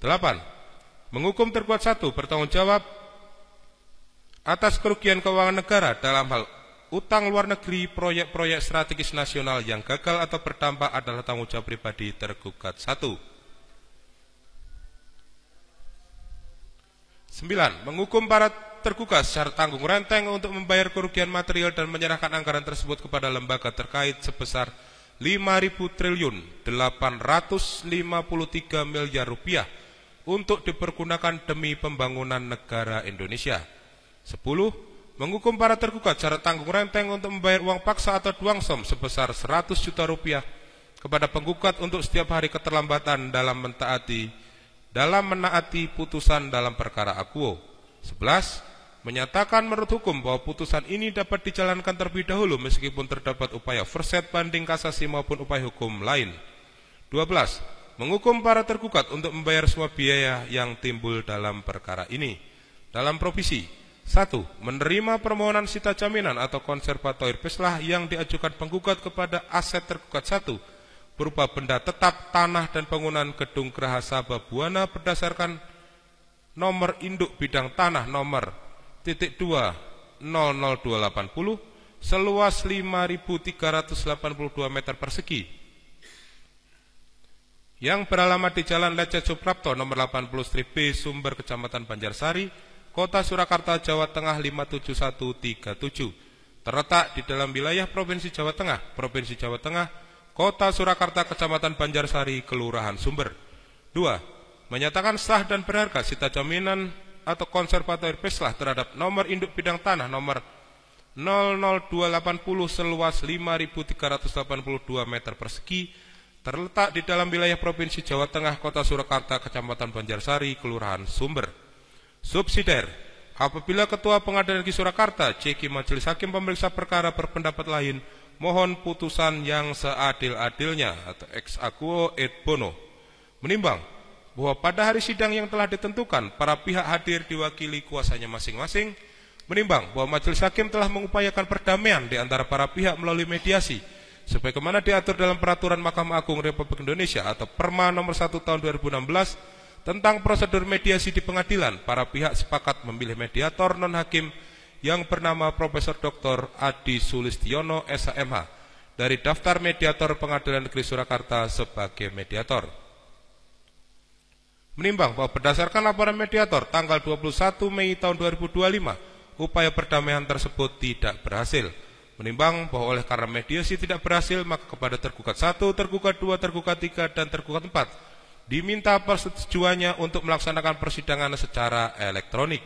8. Menghukum tergugat 1 bertanggung jawab atas kerugian keuangan negara dalam hal utang luar negeri proyek-proyek strategis nasional yang gagal atau berdampak adalah tanggung jawab pribadi tergugat 1. 9. Menghukum para tergugat secara tanggung renteng untuk membayar kerugian material dan menyerahkan anggaran tersebut kepada lembaga terkait sebesar 5.000 triliun 853 miliar rupiah untuk dipergunakan demi pembangunan negara Indonesia. 10. Menghukum para tergugat secara tanggung renteng untuk membayar uang paksa atau duangsom sebesar 100 juta rupiah kepada penggugat untuk setiap hari keterlambatan dalam menaati putusan dalam perkara akuo. 11. Menyatakan menurut hukum bahwa putusan ini dapat dijalankan terlebih dahulu meskipun terdapat upaya verset banding kasasi maupun upaya hukum lain. 12. Menghukum para tergugat untuk membayar semua biaya yang timbul dalam perkara ini. Dalam provisi 1. Menerima permohonan sita jaminan atau konservatoire peslah yang diajukan penggugat kepada aset tergugat 1 berupa benda tetap, tanah, dan bangunan gedung Geraha Sabah Buana berdasarkan nomor induk bidang tanah nomor .2.00280 seluas 5.382 meter persegi yang beralamat di Jalan Lecet Suprapto nomor 80-B Sumber Kecamatan Banjarsari, Kota Surakarta, Jawa Tengah 57137, terletak di dalam wilayah Provinsi Jawa Tengah, Kota Surakarta, Kecamatan Banjarsari, Kelurahan Sumber. 2. Menyatakan sah dan berharga sita jaminan atau konservatoire peslah terhadap nomor induk bidang tanah nomor 00280 seluas 5.382 meter persegi terletak di dalam wilayah Provinsi Jawa Tengah, Kota Surakarta, Kecamatan Banjarsari, Kelurahan Sumber. Subsidiar, apabila Ketua Pengadilan Negeri Surakarta, CQ Majelis Hakim Pemeriksa Perkara berpendapat lain, mohon putusan yang seadil-adilnya atau ex aequo et bono. Menimbang bahwa pada hari sidang yang telah ditentukan, para pihak hadir diwakili kuasanya masing-masing. Menimbang bahwa Majelis Hakim telah mengupayakan perdamaian di antara para pihak melalui mediasi, sebagaimana diatur dalam Peraturan Mahkamah Agung Republik Indonesia atau Perma nomor 1 tahun 2016 tentang prosedur mediasi di pengadilan. Para pihak sepakat memilih mediator non-hakim yang bernama Profesor Dr. Adi Sulistiono, SHMH, dari daftar mediator Pengadilan Negeri Surakarta sebagai mediator. Menimbang bahwa berdasarkan laporan mediator tanggal 21 Mei tahun 2025, upaya perdamaian tersebut tidak berhasil. Menimbang bahwa oleh karena mediasi tidak berhasil, maka kepada tergugat 1, tergugat 2, tergugat 3, dan tergugat 4 diminta persetujuannya untuk melaksanakan persidangan secara elektronik.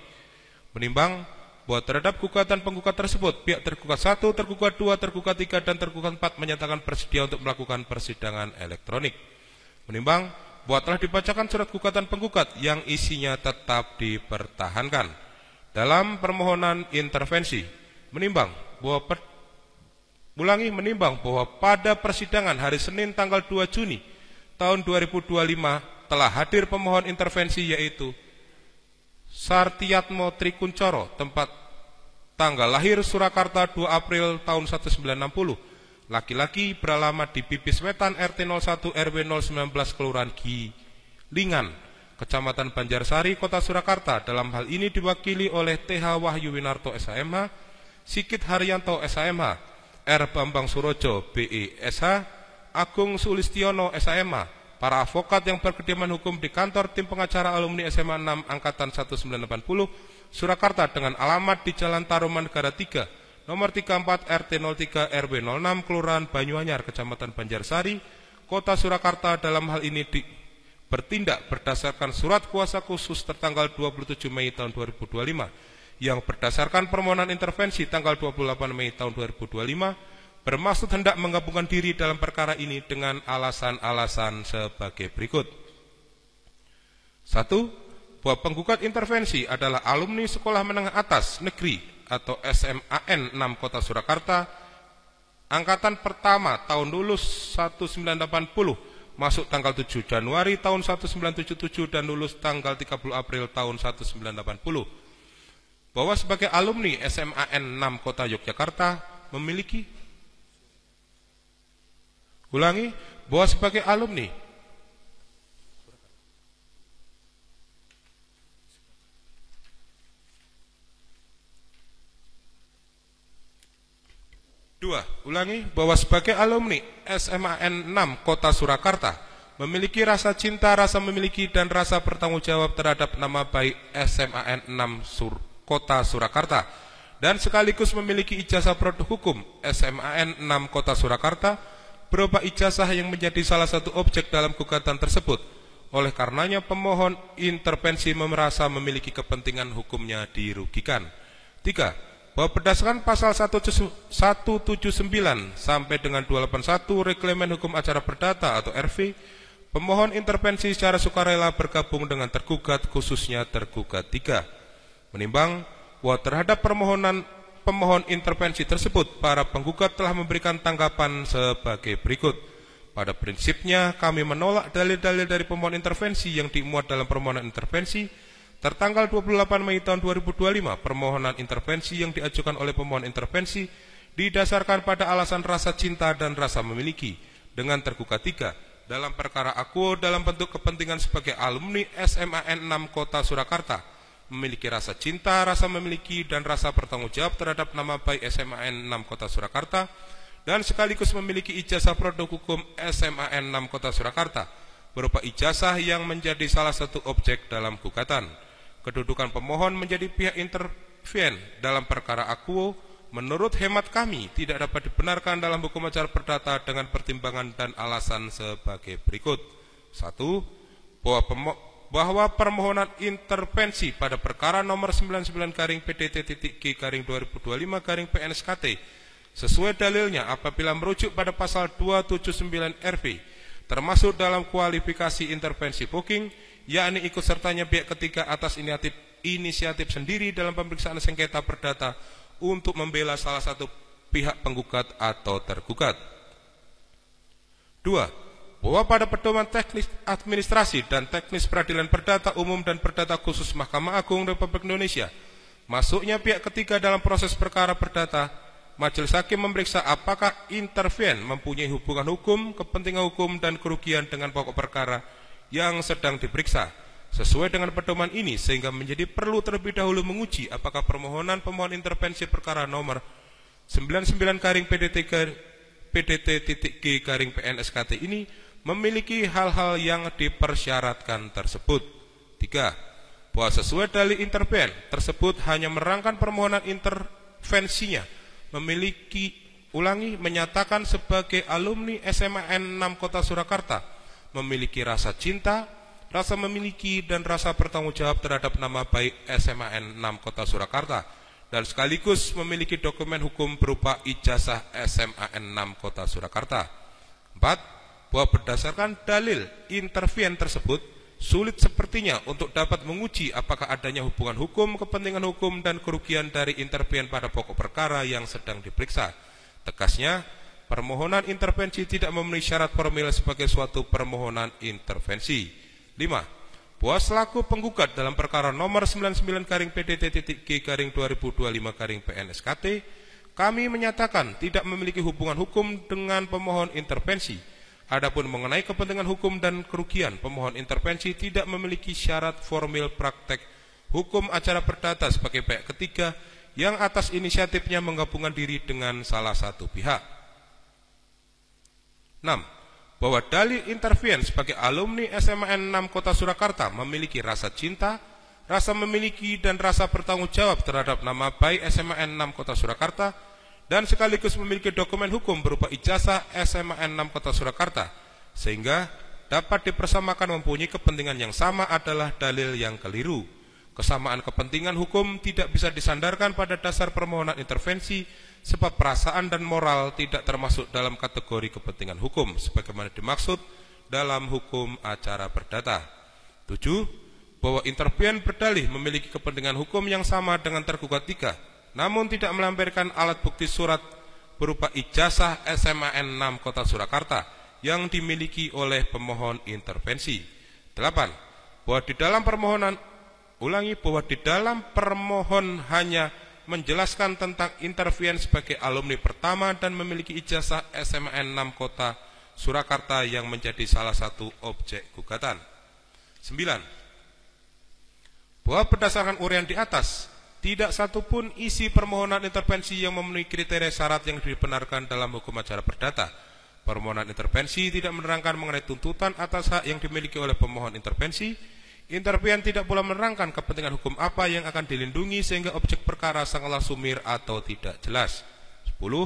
Menimbang bahwa terhadap gugatan penggugat tersebut, pihak tergugat 1, tergugat 2, tergugat 3, dan tergugat 4 menyatakan bersedia untuk melakukan persidangan elektronik. Menimbang bahwa telah dibacakan surat gugatan penggugat yang isinya tetap dipertahankan. Dalam permohonan intervensi, menimbang bahwa pada persidangan hari Senin tanggal 2 Juni tahun 2025 telah hadir pemohon intervensi yaitu Sartiyatmo Trikuncoro, tempat tanggal lahir Surakarta 2 April tahun 1960, laki-laki, beralamat di Pipis Wetan RT 01 RW 019 Kelurahan Gilingan, Kecamatan Banjarsari, Kota Surakarta. Dalam hal ini diwakili oleh TH Wahyu Winarto SHMH, Sikit Haryanto SHMH, R Bambang Surojo BE SH, Agung Sulistiono SHMH, para advokat yang berkediaman hukum di kantor tim pengacara alumni SMA 6 Angkatan 1980 Surakarta dengan alamat di Jalan Tarumanegara 3 nomor 34 RT 03 RW 06 Kelurahan Banyuanyar, Kecamatan Banjarsari, Kota Surakarta. Dalam hal ini bertindak berdasarkan surat kuasa khusus tertanggal 27 Mei tahun 2025 yang berdasarkan permohonan intervensi tanggal 28 Mei tahun 2025 bermaksud hendak menggabungkan diri dalam perkara ini dengan alasan-alasan sebagai berikut. 1. Bahwa penggugat intervensi adalah alumni Sekolah Menengah Atas Negeri atau SMAN 6 Kota Surakarta, angkatan pertama tahun lulus 1980, masuk tanggal 7 Januari tahun 1977 dan lulus tanggal 30 April tahun 1980. Bahwa sebagai alumni SMAN 6 Kota Yogyakarta memiliki bahwa sebagai alumni bahwa sebagai alumni SMAN 6 Kota Surakarta memiliki rasa cinta, rasa memiliki, dan rasa bertanggung jawab terhadap nama baik SMAN 6 Kota Surakarta, dan sekaligus memiliki ijazah produk hukum SMAN 6 Kota Surakarta berupa ijazah yang menjadi salah satu objek dalam gugatan tersebut. Oleh karenanya pemohon intervensi merasa memiliki kepentingan hukumnya dirugikan. 3. Bahwa berdasarkan pasal 179 sampai dengan 281 Reglamen Hukum Acara Perdata atau RV, pemohon intervensi secara sukarela bergabung dengan tergugat, khususnya tergugat 3. Menimbang bahwa terhadap pemohon intervensi tersebut, para penggugat telah memberikan tanggapan sebagai berikut. Pada prinsipnya, kami menolak dalil-dalil dari pemohon intervensi yang dimuat dalam permohonan intervensi tertanggal 28 Mei tahun 2025. Permohonan intervensi yang diajukan oleh pemohon intervensi didasarkan pada alasan rasa cinta dan rasa memiliki dengan tergugat 3 dalam perkara akuo dalam bentuk kepentingan sebagai alumni SMAN 6 Kota Surakarta, memiliki rasa cinta, rasa memiliki, dan rasa bertanggung jawab terhadap nama baik SMAN 6 Kota Surakarta, dan sekaligus memiliki ijazah produk hukum SMAN 6 Kota Surakarta berupa ijazah yang menjadi salah satu objek dalam gugatan. Kedudukan pemohon menjadi pihak intervien dalam perkara akuo menurut hemat kami tidak dapat dibenarkan dalam hukum acara perdata dengan pertimbangan dan alasan sebagai berikut. 1. Bahwa permohonan intervensi pada perkara nomor 99-PDT-G-2025-PNSKT sesuai dalilnya apabila merujuk pada pasal 279 RV termasuk dalam kualifikasi intervensi booking, yakni ikut sertanya pihak ketiga atas inisiatif sendiri dalam pemeriksaan sengketa perdata untuk membela salah satu pihak penggugat atau tergugat. 2. Bahwa pada pedoman teknis administrasi dan teknis peradilan perdata umum dan perdata khusus Mahkamah Agung Republik Indonesia, masuknya pihak ketiga dalam proses perkara perdata, majelis hakim memeriksa apakah intervien mempunyai hubungan hukum, kepentingan hukum, dan kerugian dengan pokok perkara yang sedang diperiksa. Sesuai dengan pedoman ini, sehingga menjadi perlu terlebih dahulu menguji apakah permohonan pemohon intervensi perkara nomor 99-PDT-G-PNSKT ini memiliki hal-hal yang dipersyaratkan tersebut. 3. Bahwa sesuai dalil interven tersebut hanya merangkan permohonan intervensinya menyatakan sebagai alumni SMAN 6 Kota Surakarta memiliki rasa cinta, rasa memiliki dan rasa bertanggung jawab terhadap nama baik SMAN 6 Kota Surakarta, dan sekaligus memiliki dokumen hukum berupa ijazah SMAN 6 Kota Surakarta. 4. Bahwa berdasarkan dalil intervien tersebut, sulit sepertinya untuk dapat menguji apakah adanya hubungan hukum, kepentingan hukum, dan kerugian dari intervien pada pokok perkara yang sedang diperiksa. Tegasnya, permohonan intervensi tidak memenuhi syarat formil sebagai suatu permohonan intervensi. 5. Bahwa selaku penggugat dalam perkara nomor 99-PDT-G-2025-PN-SKT, kami menyatakan tidak memiliki hubungan hukum dengan pemohon intervensi. Adapun mengenai kepentingan hukum dan kerugian, pemohon intervensi tidak memiliki syarat formil praktek hukum acara perdata sebagai pihak ketiga yang atas inisiatifnya menggabungkan diri dengan salah satu pihak. 6. Bahwa dalil intervien sebagai alumni SMAN 6 Kota Surakarta memiliki rasa cinta, rasa memiliki dan rasa bertanggung jawab terhadap nama baik SMAN 6 Kota Surakarta, dan sekaligus memiliki dokumen hukum berupa ijazah SMAN 6 Kota Surakarta, sehingga dapat dipersamakan mempunyai kepentingan yang sama adalah dalil yang keliru. Kesamaan kepentingan hukum tidak bisa disandarkan pada dasar permohonan intervensi, sebab perasaan dan moral tidak termasuk dalam kategori kepentingan hukum sebagaimana dimaksud dalam hukum acara perdata. 7. Bahwa intervien berdalih memiliki kepentingan hukum yang sama dengan tergugat 3, namun tidak melampirkan alat bukti surat berupa ijazah SMAN 6 Kota Surakarta yang dimiliki oleh pemohon intervensi. 8. Bahwa di dalam permohon hanya menjelaskan tentang intervien sebagai alumni pertama dan memiliki ijazah SMAN 6 Kota Surakarta yang menjadi salah satu objek gugatan. 9. Bahwa berdasarkan uraian di atas, tidak satupun isi permohonan intervensi yang memenuhi kriteria syarat yang dibenarkan dalam hukum acara perdata. Permohonan intervensi tidak menerangkan mengenai tuntutan atas hak yang dimiliki oleh pemohon intervensi. Intervien tidak pula menerangkan kepentingan hukum apa yang akan dilindungi sehingga objek perkara sangatlah sumir atau tidak jelas. 10.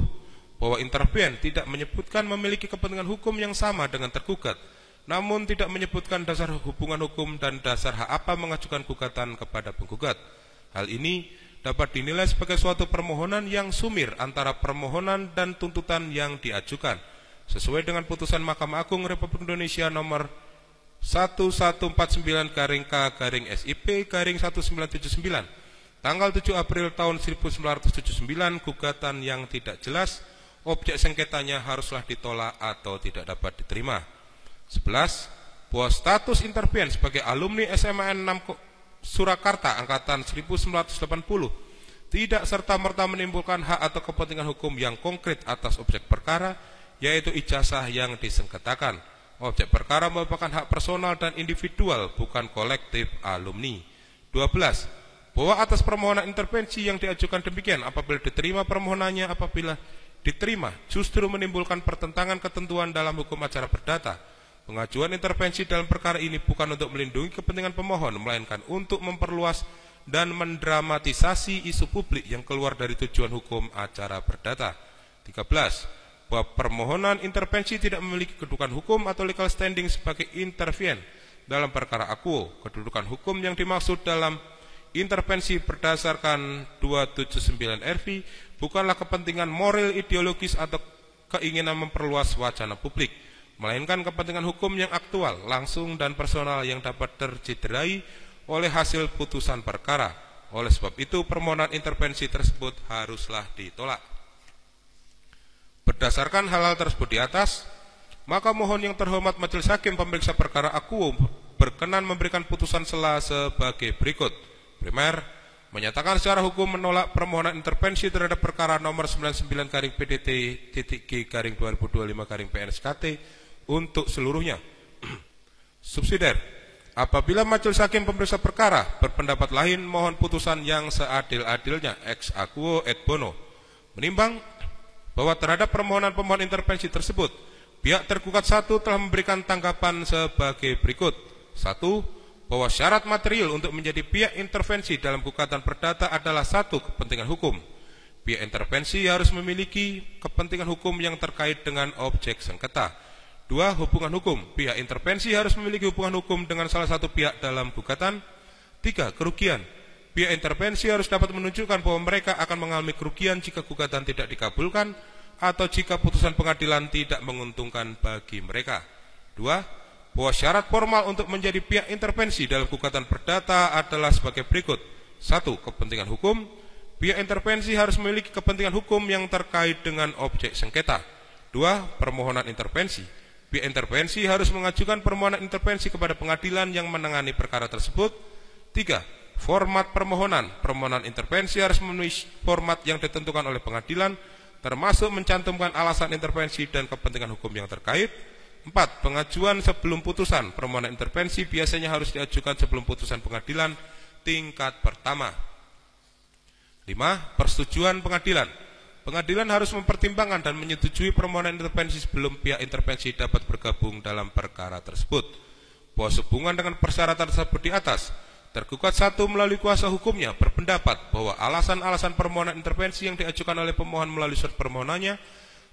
Bahwa intervien tidak menyebutkan memiliki kepentingan hukum yang sama dengan tergugat, namun tidak menyebutkan dasar hubungan hukum dan dasar hak apa mengajukan gugatan kepada penggugat. Hal ini dapat dinilai sebagai suatu permohonan yang sumir antara permohonan dan tuntutan yang diajukan, sesuai dengan putusan Mahkamah Agung Republik Indonesia nomor 1149-K-SIP-1979 tanggal 7 April tahun 1979. Gugatan yang tidak jelas objek sengketanya haruslah ditolak atau tidak dapat diterima. 11. Bahwa status intervien sebagai alumni SMAN 6 Surakarta angkatan 1980 tidak serta-merta menimbulkan hak atau kepentingan hukum yang konkret atas objek perkara, yaitu ijazah yang disengketakan. Objek perkara merupakan hak personal dan individual, bukan kolektif alumni. 12. Bahwa atas permohonan intervensi yang diajukan demikian, apabila diterima permohonannya, apabila diterima justru menimbulkan pertentangan ketentuan dalam hukum acara perdata. Pengajuan intervensi dalam perkara ini bukan untuk melindungi kepentingan pemohon, melainkan untuk memperluas dan mendramatisasi isu publik yang keluar dari tujuan hukum acara perdata. 13. Bahwa permohonan intervensi tidak memiliki kedudukan hukum atau legal standing sebagai intervien dalam perkara akuo. Kedudukan hukum yang dimaksud dalam intervensi berdasarkan 279 RV bukanlah kepentingan moral, ideologis, atau keinginan memperluas wacana publik, melainkan kepentingan hukum yang aktual, langsung, dan personal yang dapat tercederai oleh hasil putusan perkara. Oleh sebab itu, permohonan intervensi tersebut haruslah ditolak. Berdasarkan hal-hal tersebut di atas, maka mohon yang terhormat Majelis Hakim Pemeriksa Perkara Akuo berkenan memberikan putusan sela sebagai berikut. Primer, menyatakan secara hukum menolak permohonan intervensi terhadap perkara nomor 99-PDT-G-2025-PN-SKT untuk seluruhnya. Subsidiar, apabila Majelis Hakim Pemeriksa Perkara berpendapat lain, mohon putusan yang seadil-adilnya ex aequo et bono. Menimbang bahwa terhadap permohonan pemohon intervensi tersebut, pihak tergugat 1 telah memberikan tanggapan sebagai berikut. 1. Bahwa syarat material untuk menjadi pihak intervensi dalam gugatan perdata adalah 1. Kepentingan hukum. Pihak intervensi harus memiliki kepentingan hukum yang terkait dengan objek sengketa. 2. Hubungan hukum. Pihak intervensi harus memiliki hubungan hukum dengan salah satu pihak dalam gugatan. 3. Kerugian. Pihak intervensi harus dapat menunjukkan bahwa mereka akan mengalami kerugian jika gugatan tidak dikabulkan atau jika putusan pengadilan tidak menguntungkan bagi mereka. 2. Bahwa syarat formal untuk menjadi pihak intervensi dalam gugatan perdata adalah sebagai berikut. 1. Kepentingan hukum. Pihak intervensi harus memiliki kepentingan hukum yang terkait dengan objek sengketa. 2. Permohonan intervensi. Pihak intervensi harus mengajukan permohonan intervensi kepada pengadilan yang menangani perkara tersebut. 3. Format permohonan. Permohonan intervensi harus memenuhi format yang ditentukan oleh pengadilan, termasuk mencantumkan alasan intervensi dan kepentingan hukum yang terkait. 4. Pengajuan sebelum putusan. Permohonan intervensi biasanya harus diajukan sebelum putusan pengadilan tingkat pertama. 5. Persetujuan pengadilan. Pengadilan harus mempertimbangkan dan menyetujui permohonan intervensi sebelum pihak intervensi dapat bergabung dalam perkara tersebut. Bahwa sehubungan dengan persyaratan tersebut di atas, tergugat 1 melalui kuasa hukumnya berpendapat bahwa alasan-alasan permohonan intervensi yang diajukan oleh pemohon melalui surat permohonannya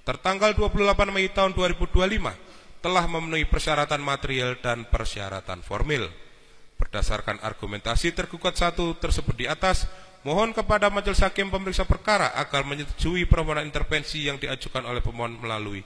tertanggal 28 Mei tahun 2025 telah memenuhi persyaratan material dan persyaratan formil. Berdasarkan argumentasi tergugat 1 tersebut di atas, mohon kepada majelis hakim pemeriksa perkara agar menyetujui permohonan intervensi yang diajukan oleh pemohon melalui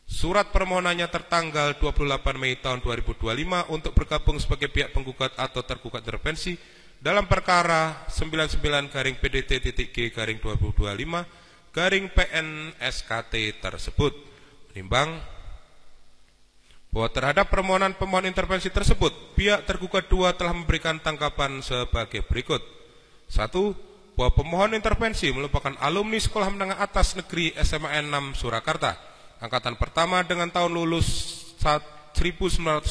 surat permohonannya tertanggal 28 Mei tahun 2025 untuk bergabung sebagai pihak penggugat atau tergugat intervensi dalam perkara 99-PDT-G-2025-PNSKT tersebut. Menimbang bahwa terhadap permohonan pemohon intervensi tersebut, pihak tergugat 2 telah memberikan tanggapan sebagai berikut. 1. Bahwa pemohon intervensi merupakan alumni Sekolah Menengah Atas Negeri SMA 6 Surakarta, angkatan pertama dengan tahun lulus 1980,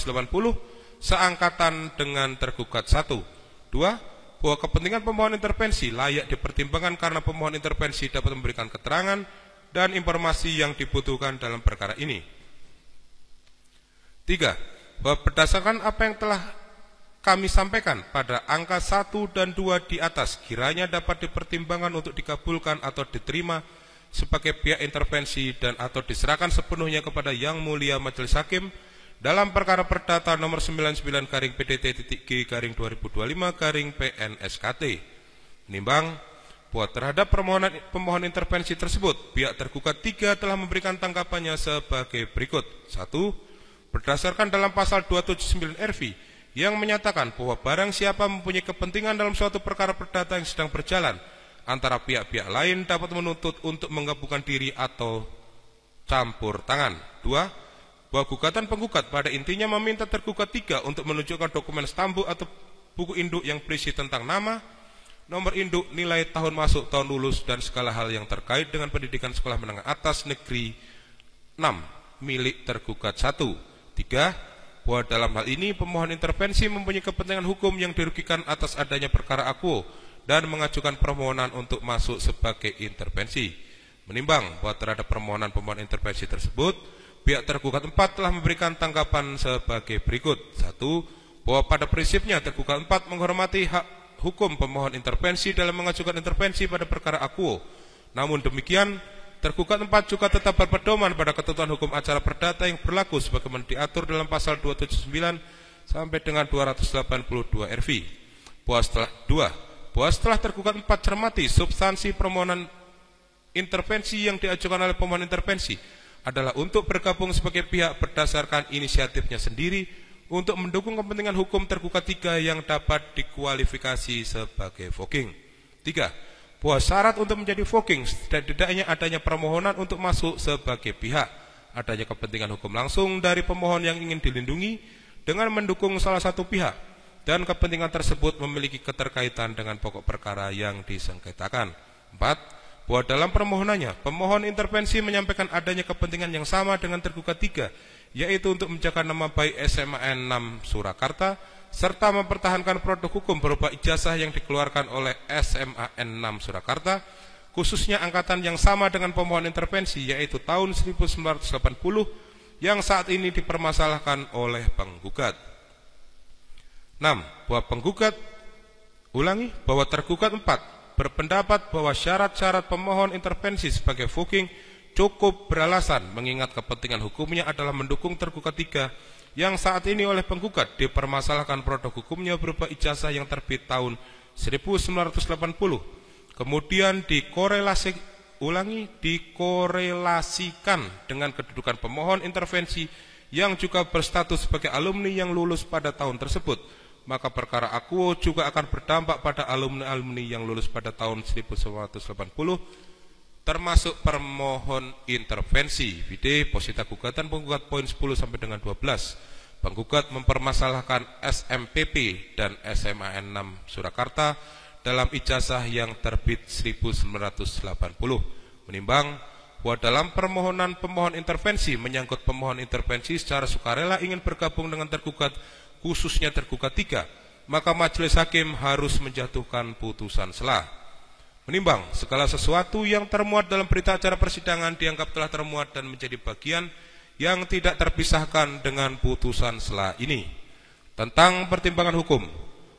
seangkatan dengan tergugat 1. 2. Bahwa kepentingan pemohon intervensi layak dipertimbangkan karena pemohon intervensi dapat memberikan keterangan dan informasi yang dibutuhkan dalam perkara ini. 3. Bahwa berdasarkan apa yang telah kami sampaikan pada angka 1 dan 2 di atas, kiranya dapat dipertimbangkan untuk dikabulkan atau diterima sebagai pihak intervensi dan atau diserahkan sepenuhnya kepada Yang Mulia Majelis Hakim dalam perkara perdata nomor 99-PDT-G-2025-PNSKT. Menimbang bahwa terhadap pemohon intervensi tersebut, pihak tergugat 3 telah memberikan tanggapannya sebagai berikut. 1. Berdasarkan dalam pasal 279 RV yang menyatakan bahwa barang siapa mempunyai kepentingan dalam suatu perkara perdata yang sedang berjalan antara pihak-pihak lain dapat menuntut untuk menggabungkan diri atau campur tangan. 2. Bahwa gugatan penggugat pada intinya meminta tergugat 3 untuk menunjukkan dokumen stambu atau buku induk yang berisi tentang nama, nomor induk, nilai tahun masuk, tahun lulus, dan segala hal yang terkait dengan pendidikan Sekolah Menengah Atas Negeri 6 milik tergugat 1. 3. Bahwa dalam hal ini pemohon intervensi mempunyai kepentingan hukum yang dirugikan atas adanya perkara akuo dan mengajukan permohonan untuk masuk sebagai intervensi. Menimbang bahwa terhadap permohonan pemohon intervensi tersebut, pihak tergugat 4 telah memberikan tanggapan sebagai berikut. 1. Bahwa pada prinsipnya tergugat 4 menghormati hak hukum pemohon intervensi dalam mengajukan intervensi pada perkara akuo. Namun demikian, tergugat 4 juga tetap berpedoman pada ketentuan hukum acara perdata yang berlaku sebagaimana diatur dalam pasal 279 sampai dengan 282 RV. Bahwa setelah tergugat 4 cermati substansi permohonan intervensi yang diajukan oleh pemohon intervensi adalah untuk bergabung sebagai pihak berdasarkan inisiatifnya sendiri untuk mendukung kepentingan hukum tergugat 3 yang dapat dikualifikasi sebagai voking. 3. Bahwa syarat untuk menjadi voking setidaknya adanya permohonan untuk masuk sebagai pihak, adanya kepentingan hukum langsung dari pemohon yang ingin dilindungi dengan mendukung salah satu pihak, dan kepentingan tersebut memiliki keterkaitan dengan pokok perkara yang disengketakan. 4. Bahwa dalam permohonannya, pemohon intervensi menyampaikan adanya kepentingan yang sama dengan tergugat 3, yaitu untuk menjaga nama baik SMA 6 Surakarta, serta mempertahankan produk hukum berupa ijazah yang dikeluarkan oleh SMA 6 Surakarta, khususnya angkatan yang sama dengan pemohon intervensi, yaitu tahun 1980, yang saat ini dipermasalahkan oleh penggugat. 6. Bahwa tergugat 4 berpendapat bahwa syarat-syarat pemohon intervensi sebagai voking cukup beralasan mengingat kepentingan hukumnya adalah mendukung tergugat 3 yang saat ini oleh penggugat dipermasalahkan produk hukumnya berupa ijazah yang terbit tahun 1980, kemudian dikorelasikan dengan kedudukan pemohon intervensi yang juga berstatus sebagai alumni yang lulus pada tahun tersebut, maka perkara akuo juga akan berdampak pada alumni-alumni yang lulus pada tahun 1980 termasuk permohon intervensi. Vide posita gugatan penggugat poin 10 sampai dengan 12. Penggugat mempermasalahkan SMPP dan SMAN 6 Surakarta dalam ijazah yang terbit 1980. Menimbang bahwa dalam permohonan pemohon intervensi menyangkut pemohon intervensi secara sukarela ingin bergabung dengan tergugat, khususnya tergugat 3, maka majelis hakim harus menjatuhkan putusan sela. Menimbang segala sesuatu yang termuat dalam berita acara persidangan dianggap telah termuat dan menjadi bagian yang tidak terpisahkan dengan putusan sela ini. Tentang pertimbangan hukum,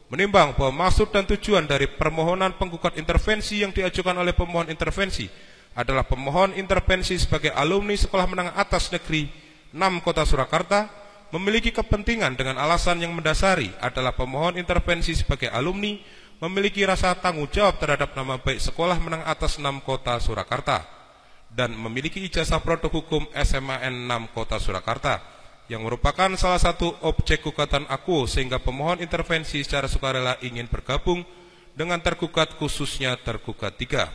menimbang bahwa maksud dan tujuan dari permohonan penggugat intervensi yang diajukan oleh pemohon intervensi adalah pemohon intervensi sebagai alumni Sekolah Menengah Atas Negeri 6 Kota Surakarta memiliki kepentingan dengan alasan yang mendasari adalah pemohon intervensi sebagai alumni memiliki rasa tanggung jawab terhadap nama baik Sekolah Menengah Atas 6 Kota Surakarta dan memiliki ijazah produk hukum SMAN 6 Kota Surakarta yang merupakan salah satu objek gugatan akuo, sehingga pemohon intervensi secara sukarela ingin bergabung dengan tergugat, khususnya tergugat 3.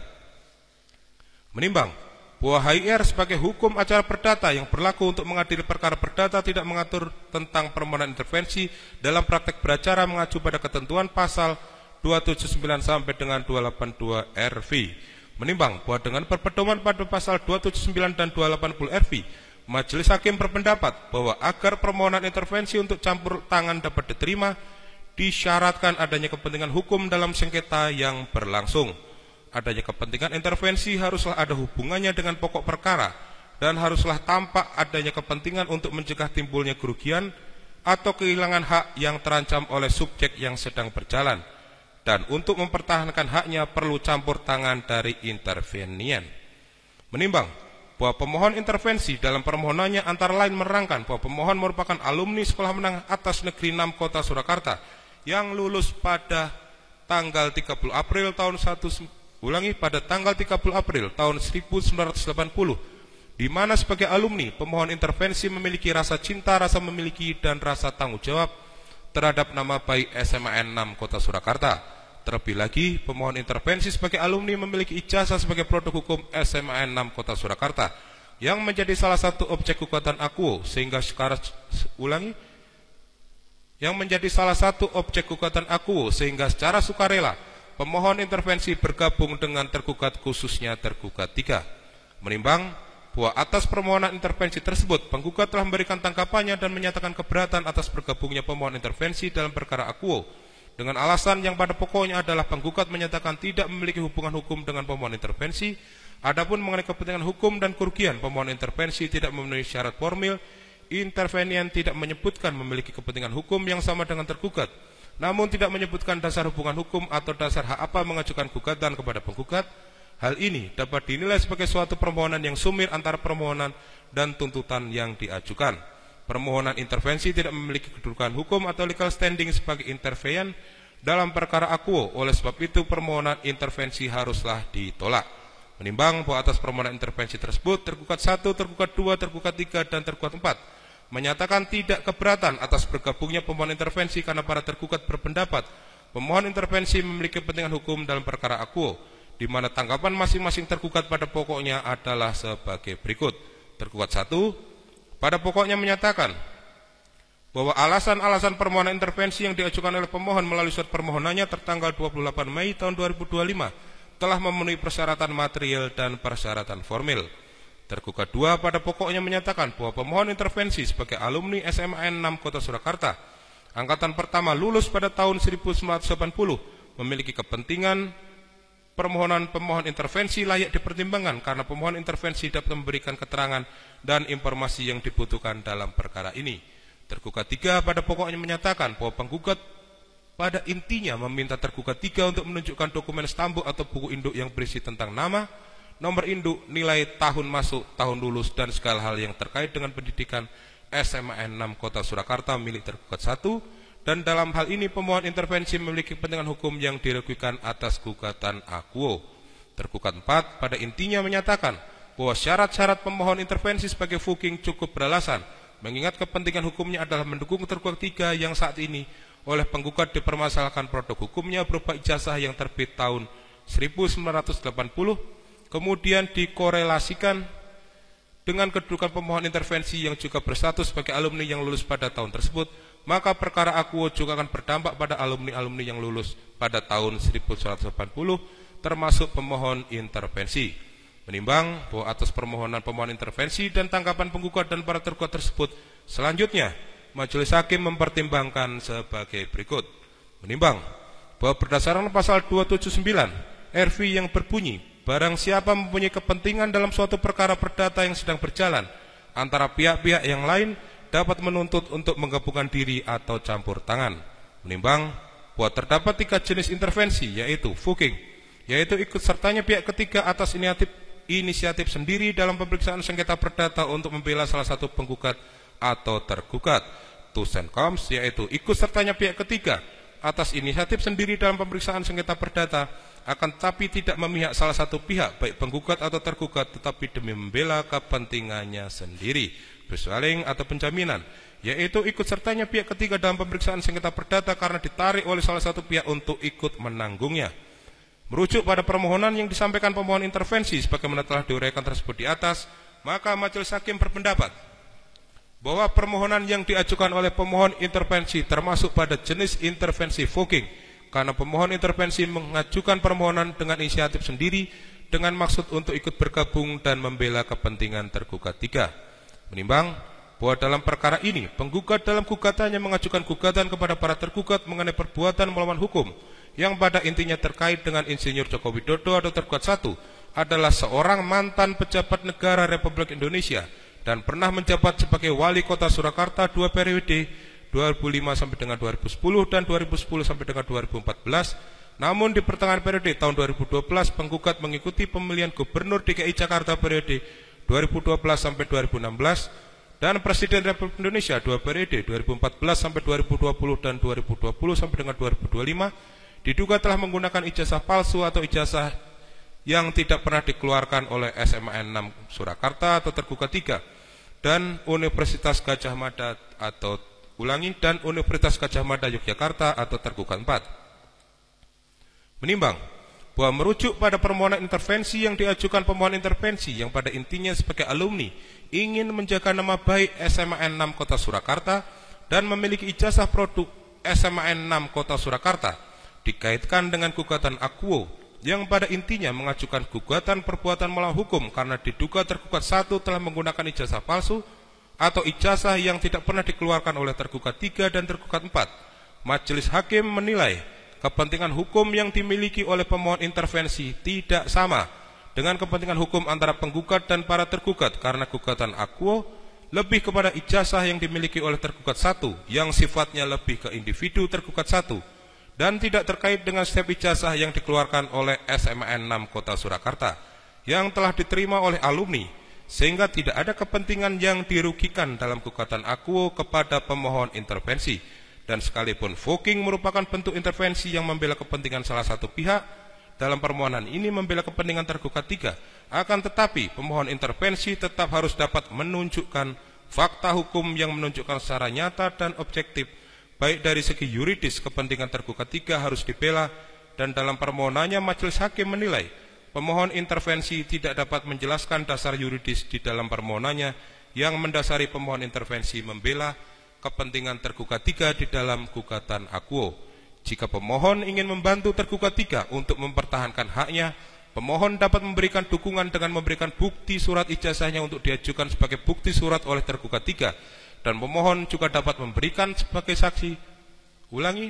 Menimbang bahwa HIR sebagai hukum acara perdata yang berlaku untuk mengadili perkara perdata tidak mengatur tentang permohonan intervensi dalam praktek beracara mengacu pada ketentuan pasal 279 sampai dengan 282 RV. Menimbang bahwa dengan berpedoman pada pasal 279 dan 280 RV, majelis hakim berpendapat bahwa agar permohonan intervensi untuk campur tangan dapat diterima, disyaratkan adanya kepentingan hukum dalam sengketa yang berlangsung. Adanya kepentingan intervensi haruslah ada hubungannya dengan pokok perkara dan haruslah tampak adanya kepentingan untuk mencegah timbulnya kerugian atau kehilangan hak yang terancam oleh subjek yang sedang berjalan. Dan untuk mempertahankan haknya perlu campur tangan dari intervenian. Menimbang bahwa pemohon intervensi dalam permohonannya antara lain menerangkan bahwa pemohon merupakan alumni Sekolah Menengah Atas Negeri 6 Kota Surakarta yang lulus pada tanggal 30 April tahun 1980, di mana sebagai alumni pemohon intervensi memiliki rasa cinta, rasa memiliki dan rasa tanggung jawab terhadap nama baik SMAN 6 Kota Surakarta. Terlebih lagi, pemohon intervensi sebagai alumni memiliki ijazah sebagai produk hukum SMAN 6 Kota Surakarta yang menjadi salah satu objek gugatan akuo, sehingga secara sukarela pemohon intervensi bergabung dengan tergugat, khususnya tergugat 3. Menimbang bahwa atas permohonan intervensi tersebut penggugat telah memberikan tanggapannya dan menyatakan keberatan atas bergabungnya pemohon intervensi dalam perkara akuo dengan alasan yang pada pokoknya adalah penggugat menyatakan tidak memiliki hubungan hukum dengan pemohon intervensi. Adapun mengenai kepentingan hukum dan kerugian, pemohon intervensi tidak memenuhi syarat formil. Intervenian tidak menyebutkan memiliki kepentingan hukum yang sama dengan tergugat, namun tidak menyebutkan dasar hubungan hukum atau dasar hak apa mengajukan gugatan kepada penggugat. Hal ini dapat dinilai sebagai suatu permohonan yang sumir antara permohonan dan tuntutan yang diajukan. Permohonan intervensi tidak memiliki kedudukan hukum atau legal standing sebagai intervenian dalam perkara akuo. Oleh sebab itu permohonan intervensi haruslah ditolak. Menimbang bahwa atas permohonan intervensi tersebut tergugat 1, tergugat 2, tergugat 3, dan tergugat 4 menyatakan tidak keberatan atas bergabungnya pemohon intervensi karena para tergugat berpendapat pemohon intervensi memiliki kepentingan hukum dalam perkara akuo, di mana tanggapan masing-masing tergugat pada pokoknya adalah sebagai berikut. Tergugat 1 pada pokoknya menyatakan bahwa alasan-alasan permohonan intervensi yang diajukan oleh pemohon melalui surat permohonannya tertanggal 28 Mei tahun 2025 telah memenuhi persyaratan material dan persyaratan formil. Tergugat 2 pada pokoknya menyatakan bahwa pemohon intervensi sebagai alumni SMAN 6 Kota Surakarta angkatan pertama lulus pada tahun 1980 memiliki kepentingan permohonan pemohon intervensi layak dipertimbangkan karena pemohon intervensi dapat memberikan keterangan dan informasi yang dibutuhkan dalam perkara ini. Tergugat 3 pada pokoknya menyatakan bahwa penggugat pada intinya meminta tergugat 3 untuk menunjukkan dokumen stambuk atau buku induk yang berisi tentang nama nomor induk, nilai tahun masuk, tahun lulus, dan segala hal yang terkait dengan pendidikan SMA N6 Kota Surakarta milik tergugat 1, dan dalam hal ini pemohon intervensi memiliki kepentingan hukum yang dirugikan atas gugatan akuo. Tergugat 4 pada intinya menyatakan bahwa syarat-syarat pemohon intervensi sebagai fuking cukup beralasan, mengingat kepentingan hukumnya adalah mendukung tergugat 3 yang saat ini oleh penggugat dipermasalahkan produk hukumnya berupa ijazah yang terbit tahun 1980, kemudian dikorelasikan dengan kedudukan pemohon intervensi yang juga berstatus sebagai alumni yang lulus pada tahun tersebut, maka perkara akuo juga akan berdampak pada alumni-alumni yang lulus pada tahun 1980, termasuk pemohon intervensi. Menimbang bahwa atas permohonan pemohon intervensi dan tanggapan penggugat dan para tergugat tersebut, selanjutnya Majelis Hakim mempertimbangkan sebagai berikut. Menimbang bahwa berdasarkan pasal 279 RV yang berbunyi, barang siapa mempunyai kepentingan dalam suatu perkara perdata yang sedang berjalan antara pihak-pihak yang lain dapat menuntut untuk menggabungkan diri atau campur tangan. Menimbang bahwa terdapat 3 jenis intervensi, yaitu fuking, yaitu ikut sertanya pihak ketiga atas inisiatif sendiri dalam pemeriksaan sengketa perdata untuk membela salah satu penggugat atau tergugat. Tusenkoms, yaitu ikut sertanya pihak ketiga atas inisiatif sendiri dalam pemeriksaan sengketa perdata, akan tetapi tidak memihak salah satu pihak, baik penggugat atau tergugat, tetapi demi membela kepentingannya sendiri. Persualing atau penjaminan, yaitu ikut sertanya pihak ketiga dalam pemeriksaan sengketa perdata karena ditarik oleh salah satu pihak untuk ikut menanggungnya. Merujuk pada permohonan yang disampaikan pemohon intervensi sebagaimana telah diuraikan tersebut di atas, maka Majelis Hakim berpendapat bahwa permohonan yang diajukan oleh pemohon intervensi termasuk pada jenis intervensi fuking, karena pemohon intervensi mengajukan permohonan dengan inisiatif sendiri dengan maksud untuk ikut bergabung dan membela kepentingan tergugat 3. Menimbang bahwa dalam perkara ini penggugat dalam gugatannya mengajukan gugatan kepada para tergugat mengenai perbuatan melawan hukum yang pada intinya terkait dengan Insinyur Joko Widodo atau tergugat 1 adalah seorang mantan pejabat negara Republik Indonesia dan pernah menjabat sebagai wali kota Surakarta 2 periode 2005 sampai dengan 2010 dan 2010 sampai dengan 2014. Namun di pertengahan periode tahun 2012 penggugat mengikuti pemilihan gubernur DKI Jakarta periode 2012 sampai 2016 dan Presiden Republik Indonesia 2 periode 2014 sampai 2020 dan 2020 sampai dengan 2025 diduga telah menggunakan ijazah palsu atau ijazah yang tidak pernah dikeluarkan oleh SMA N6 Surakarta atau tergugat 3 dan Universitas Gadjah Mada atau dan Universitas Gadjah Mada Yogyakarta atau tergugat 4. Menimbang bahwa merujuk pada permohonan intervensi yang diajukan pemohon intervensi yang pada intinya sebagai alumni ingin menjaga nama baik SMA N6 Kota Surakarta dan memiliki ijazah produk SMA N6 Kota Surakarta dikaitkan dengan gugatan akuo yang pada intinya mengajukan gugatan perbuatan melawan hukum karena diduga tergugat 1 telah menggunakan ijazah palsu atau ijazah yang tidak pernah dikeluarkan oleh tergugat 3 dan tergugat 4. Majelis Hakim menilai kepentingan hukum yang dimiliki oleh pemohon intervensi tidak sama dengan kepentingan hukum antara penggugat dan para tergugat karena gugatan akuo lebih kepada ijazah yang dimiliki oleh tergugat 1 yang sifatnya lebih ke individu tergugat 1 dan tidak terkait dengan setiap ijazah yang dikeluarkan oleh SMA N6 Kota Surakarta yang telah diterima oleh alumni, sehingga tidak ada kepentingan yang dirugikan dalam gugatan akuo kepada pemohon intervensi. Dan sekalipun fuking merupakan bentuk intervensi yang membela kepentingan salah satu pihak, dalam permohonan ini membela kepentingan tergugat 3, akan tetapi pemohon intervensi tetap harus dapat menunjukkan fakta hukum yang menunjukkan secara nyata dan objektif, baik dari segi yuridis kepentingan tergugat 3 harus dibela, dan dalam permohonannya Majelis Hakim menilai pemohon intervensi tidak dapat menjelaskan dasar yuridis di dalam permohonannya yang mendasari pemohon intervensi membela kepentingan tergugat 3 di dalam gugatan akuo. Jika pemohon ingin membantu tergugat 3 untuk mempertahankan haknya, pemohon dapat memberikan dukungan dengan memberikan bukti surat ijazahnya untuk diajukan sebagai bukti surat oleh tergugat 3, dan pemohon juga dapat memberikan sebagai saksi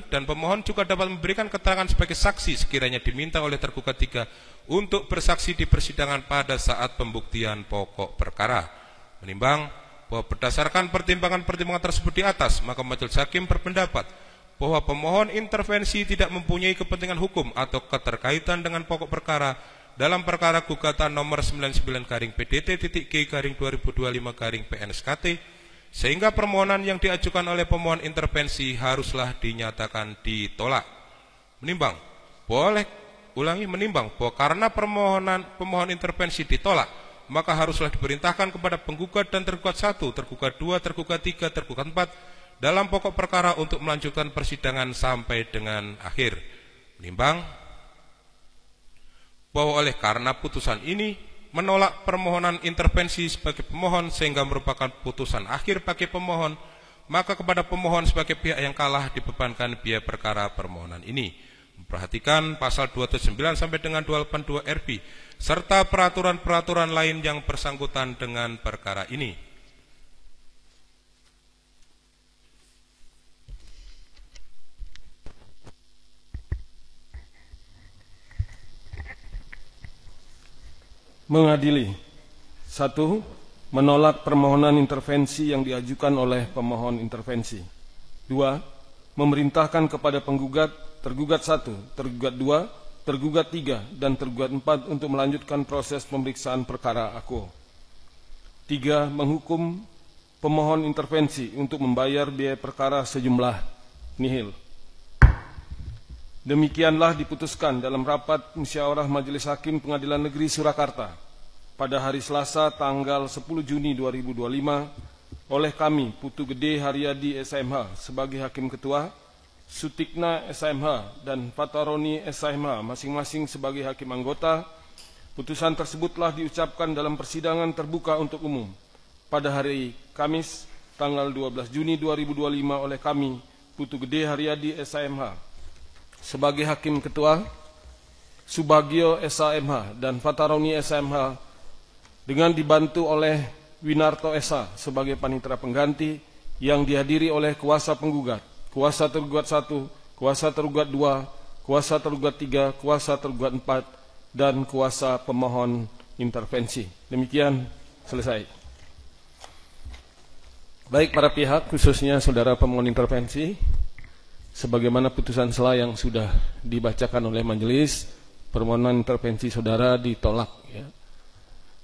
dan pemohon juga dapat memberikan keterangan sebagai saksi sekiranya diminta oleh tergugat 3 untuk bersaksi di persidangan pada saat pembuktian pokok perkara. Menimbang bahwa berdasarkan pertimbangan-pertimbangan tersebut di atas, maka Majelis Hakim berpendapat bahwa pemohon intervensi tidak mempunyai kepentingan hukum atau keterkaitan dengan pokok perkara dalam perkara gugatan nomor 99-PDT.G-2025-PNSKT, sehingga permohonan yang diajukan oleh pemohon intervensi haruslah dinyatakan ditolak. Menimbang bahwa karena pemohon intervensi ditolak, maka haruslah diperintahkan kepada penggugat dan tergugat 1, tergugat 2, tergugat 3, tergugat 4 dalam pokok perkara untuk melanjutkan persidangan sampai dengan akhir. Menimbang bahwa oleh karena putusan ini menolak permohonan intervensi sebagai pemohon sehingga merupakan putusan akhir bagi pemohon, maka kepada pemohon sebagai pihak yang kalah dibebankan biaya perkara permohonan ini. Memperhatikan pasal 279 sampai dengan 282 RB serta peraturan-peraturan lain yang bersangkutan dengan perkara ini. Mengadili. 1. Menolak permohonan intervensi yang diajukan oleh pemohon intervensi. 2. Memerintahkan kepada penggugat, tergugat 1, tergugat 2, tergugat 3, dan tergugat 4 untuk melanjutkan proses pemeriksaan perkara aku. 3. Menghukum pemohon intervensi untuk membayar biaya perkara sejumlah nihil. Demikianlah diputuskan dalam rapat musyawarah Majelis Hakim Pengadilan Negeri Surakarta pada hari Selasa tanggal 10 Juni 2025 oleh kami, Putu Gede Haryadi SMH sebagai Hakim Ketua, Sutikna SMH dan Fataroni SMH masing-masing sebagai hakim anggota. Putusan tersebut telah diucapkan dalam persidangan terbuka untuk umum pada hari Kamis tanggal 12 Juni 2025 oleh kami, Putu Gede Haryadi SMH sebagai hakim ketua, Subagio SMH dan Fataroni SMH dengan dibantu oleh Winarto SH sebagai panitera pengganti yang dihadiri oleh kuasa penggugat, kuasa tergugat 1, kuasa tergugat 2, kuasa tergugat 3, kuasa tergugat 4, dan kuasa pemohon intervensi. Demikian selesai. Baik para pihak, khususnya saudara pemohon intervensi, sebagaimana putusan sela yang sudah dibacakan oleh majelis, permohonan intervensi saudara ditolak. Ya.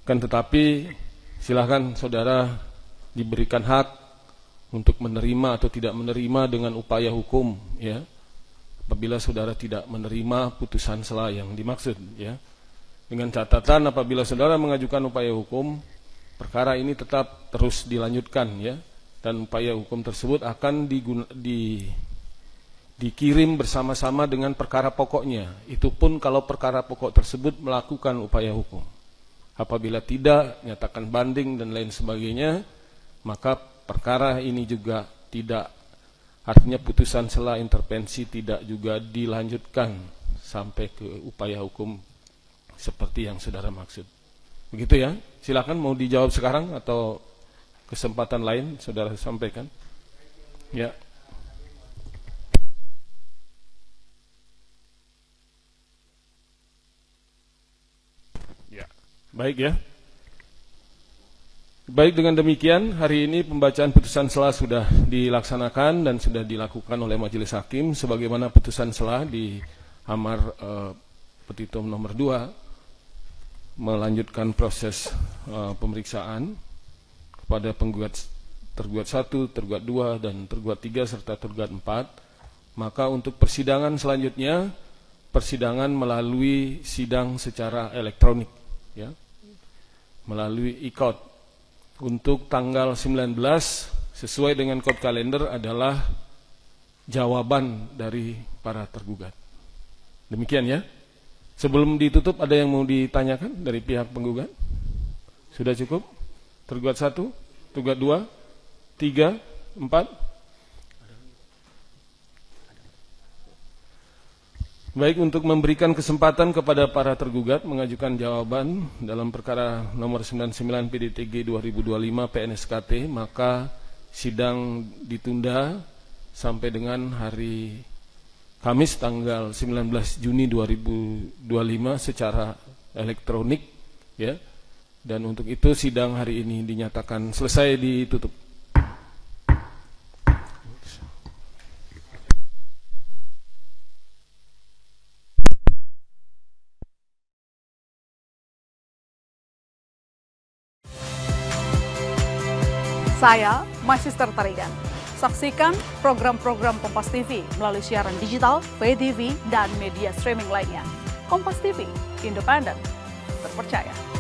Kan tetapi silakan saudara diberikan hak untuk menerima atau tidak menerima dengan upaya hukum, ya. Apabila saudara tidak menerima putusan sela yang dimaksud, ya. Dengan catatan apabila saudara mengajukan upaya hukum, perkara ini tetap terus dilanjutkan, ya. Dan upaya hukum tersebut akan dikirim bersama-sama dengan perkara pokoknya. Itu pun kalau perkara pokok tersebut melakukan upaya hukum. Apabila tidak, nyatakan banding dan lain sebagainya, maka perkara ini juga tidak, artinya putusan sela intervensi tidak juga dilanjutkan sampai ke upaya hukum seperti yang saudara maksud. Begitu ya, silakan mau dijawab sekarang atau kesempatan lain saudara sampaikan. Ya. Baik ya. Baik, dengan demikian hari ini pembacaan putusan sela sudah dilaksanakan dan sudah dilakukan oleh majelis hakim sebagaimana putusan sela di amar petitum nomor 2 melanjutkan proses pemeriksaan kepada penggugat tergugat 1, tergugat 2 dan tergugat 3 serta tergugat 4. Maka untuk persidangan selanjutnya, persidangan melalui sidang secara elektronik, ya. Melalui e-court. Untuk tanggal 19 sesuai dengan kode kalender adalah jawaban dari para tergugat. Demikian ya. Sebelum ditutup ada yang mau ditanyakan dari pihak penggugat? Sudah cukup? Tergugat 1, tergugat 2, 3, 4. Baik, untuk memberikan kesempatan kepada para tergugat mengajukan jawaban dalam perkara nomor 99 PDTG 2025 PNSKT, maka sidang ditunda sampai dengan hari Kamis tanggal 19 Juni 2025 secara elektronik, ya. Dan untuk itu sidang hari ini dinyatakan selesai, ditutup. Saya, My Sister Tarigan. Saksikan program-program Kompas TV melalui siaran digital, pay TV, dan media streaming lainnya. Kompas TV, independen, terpercaya.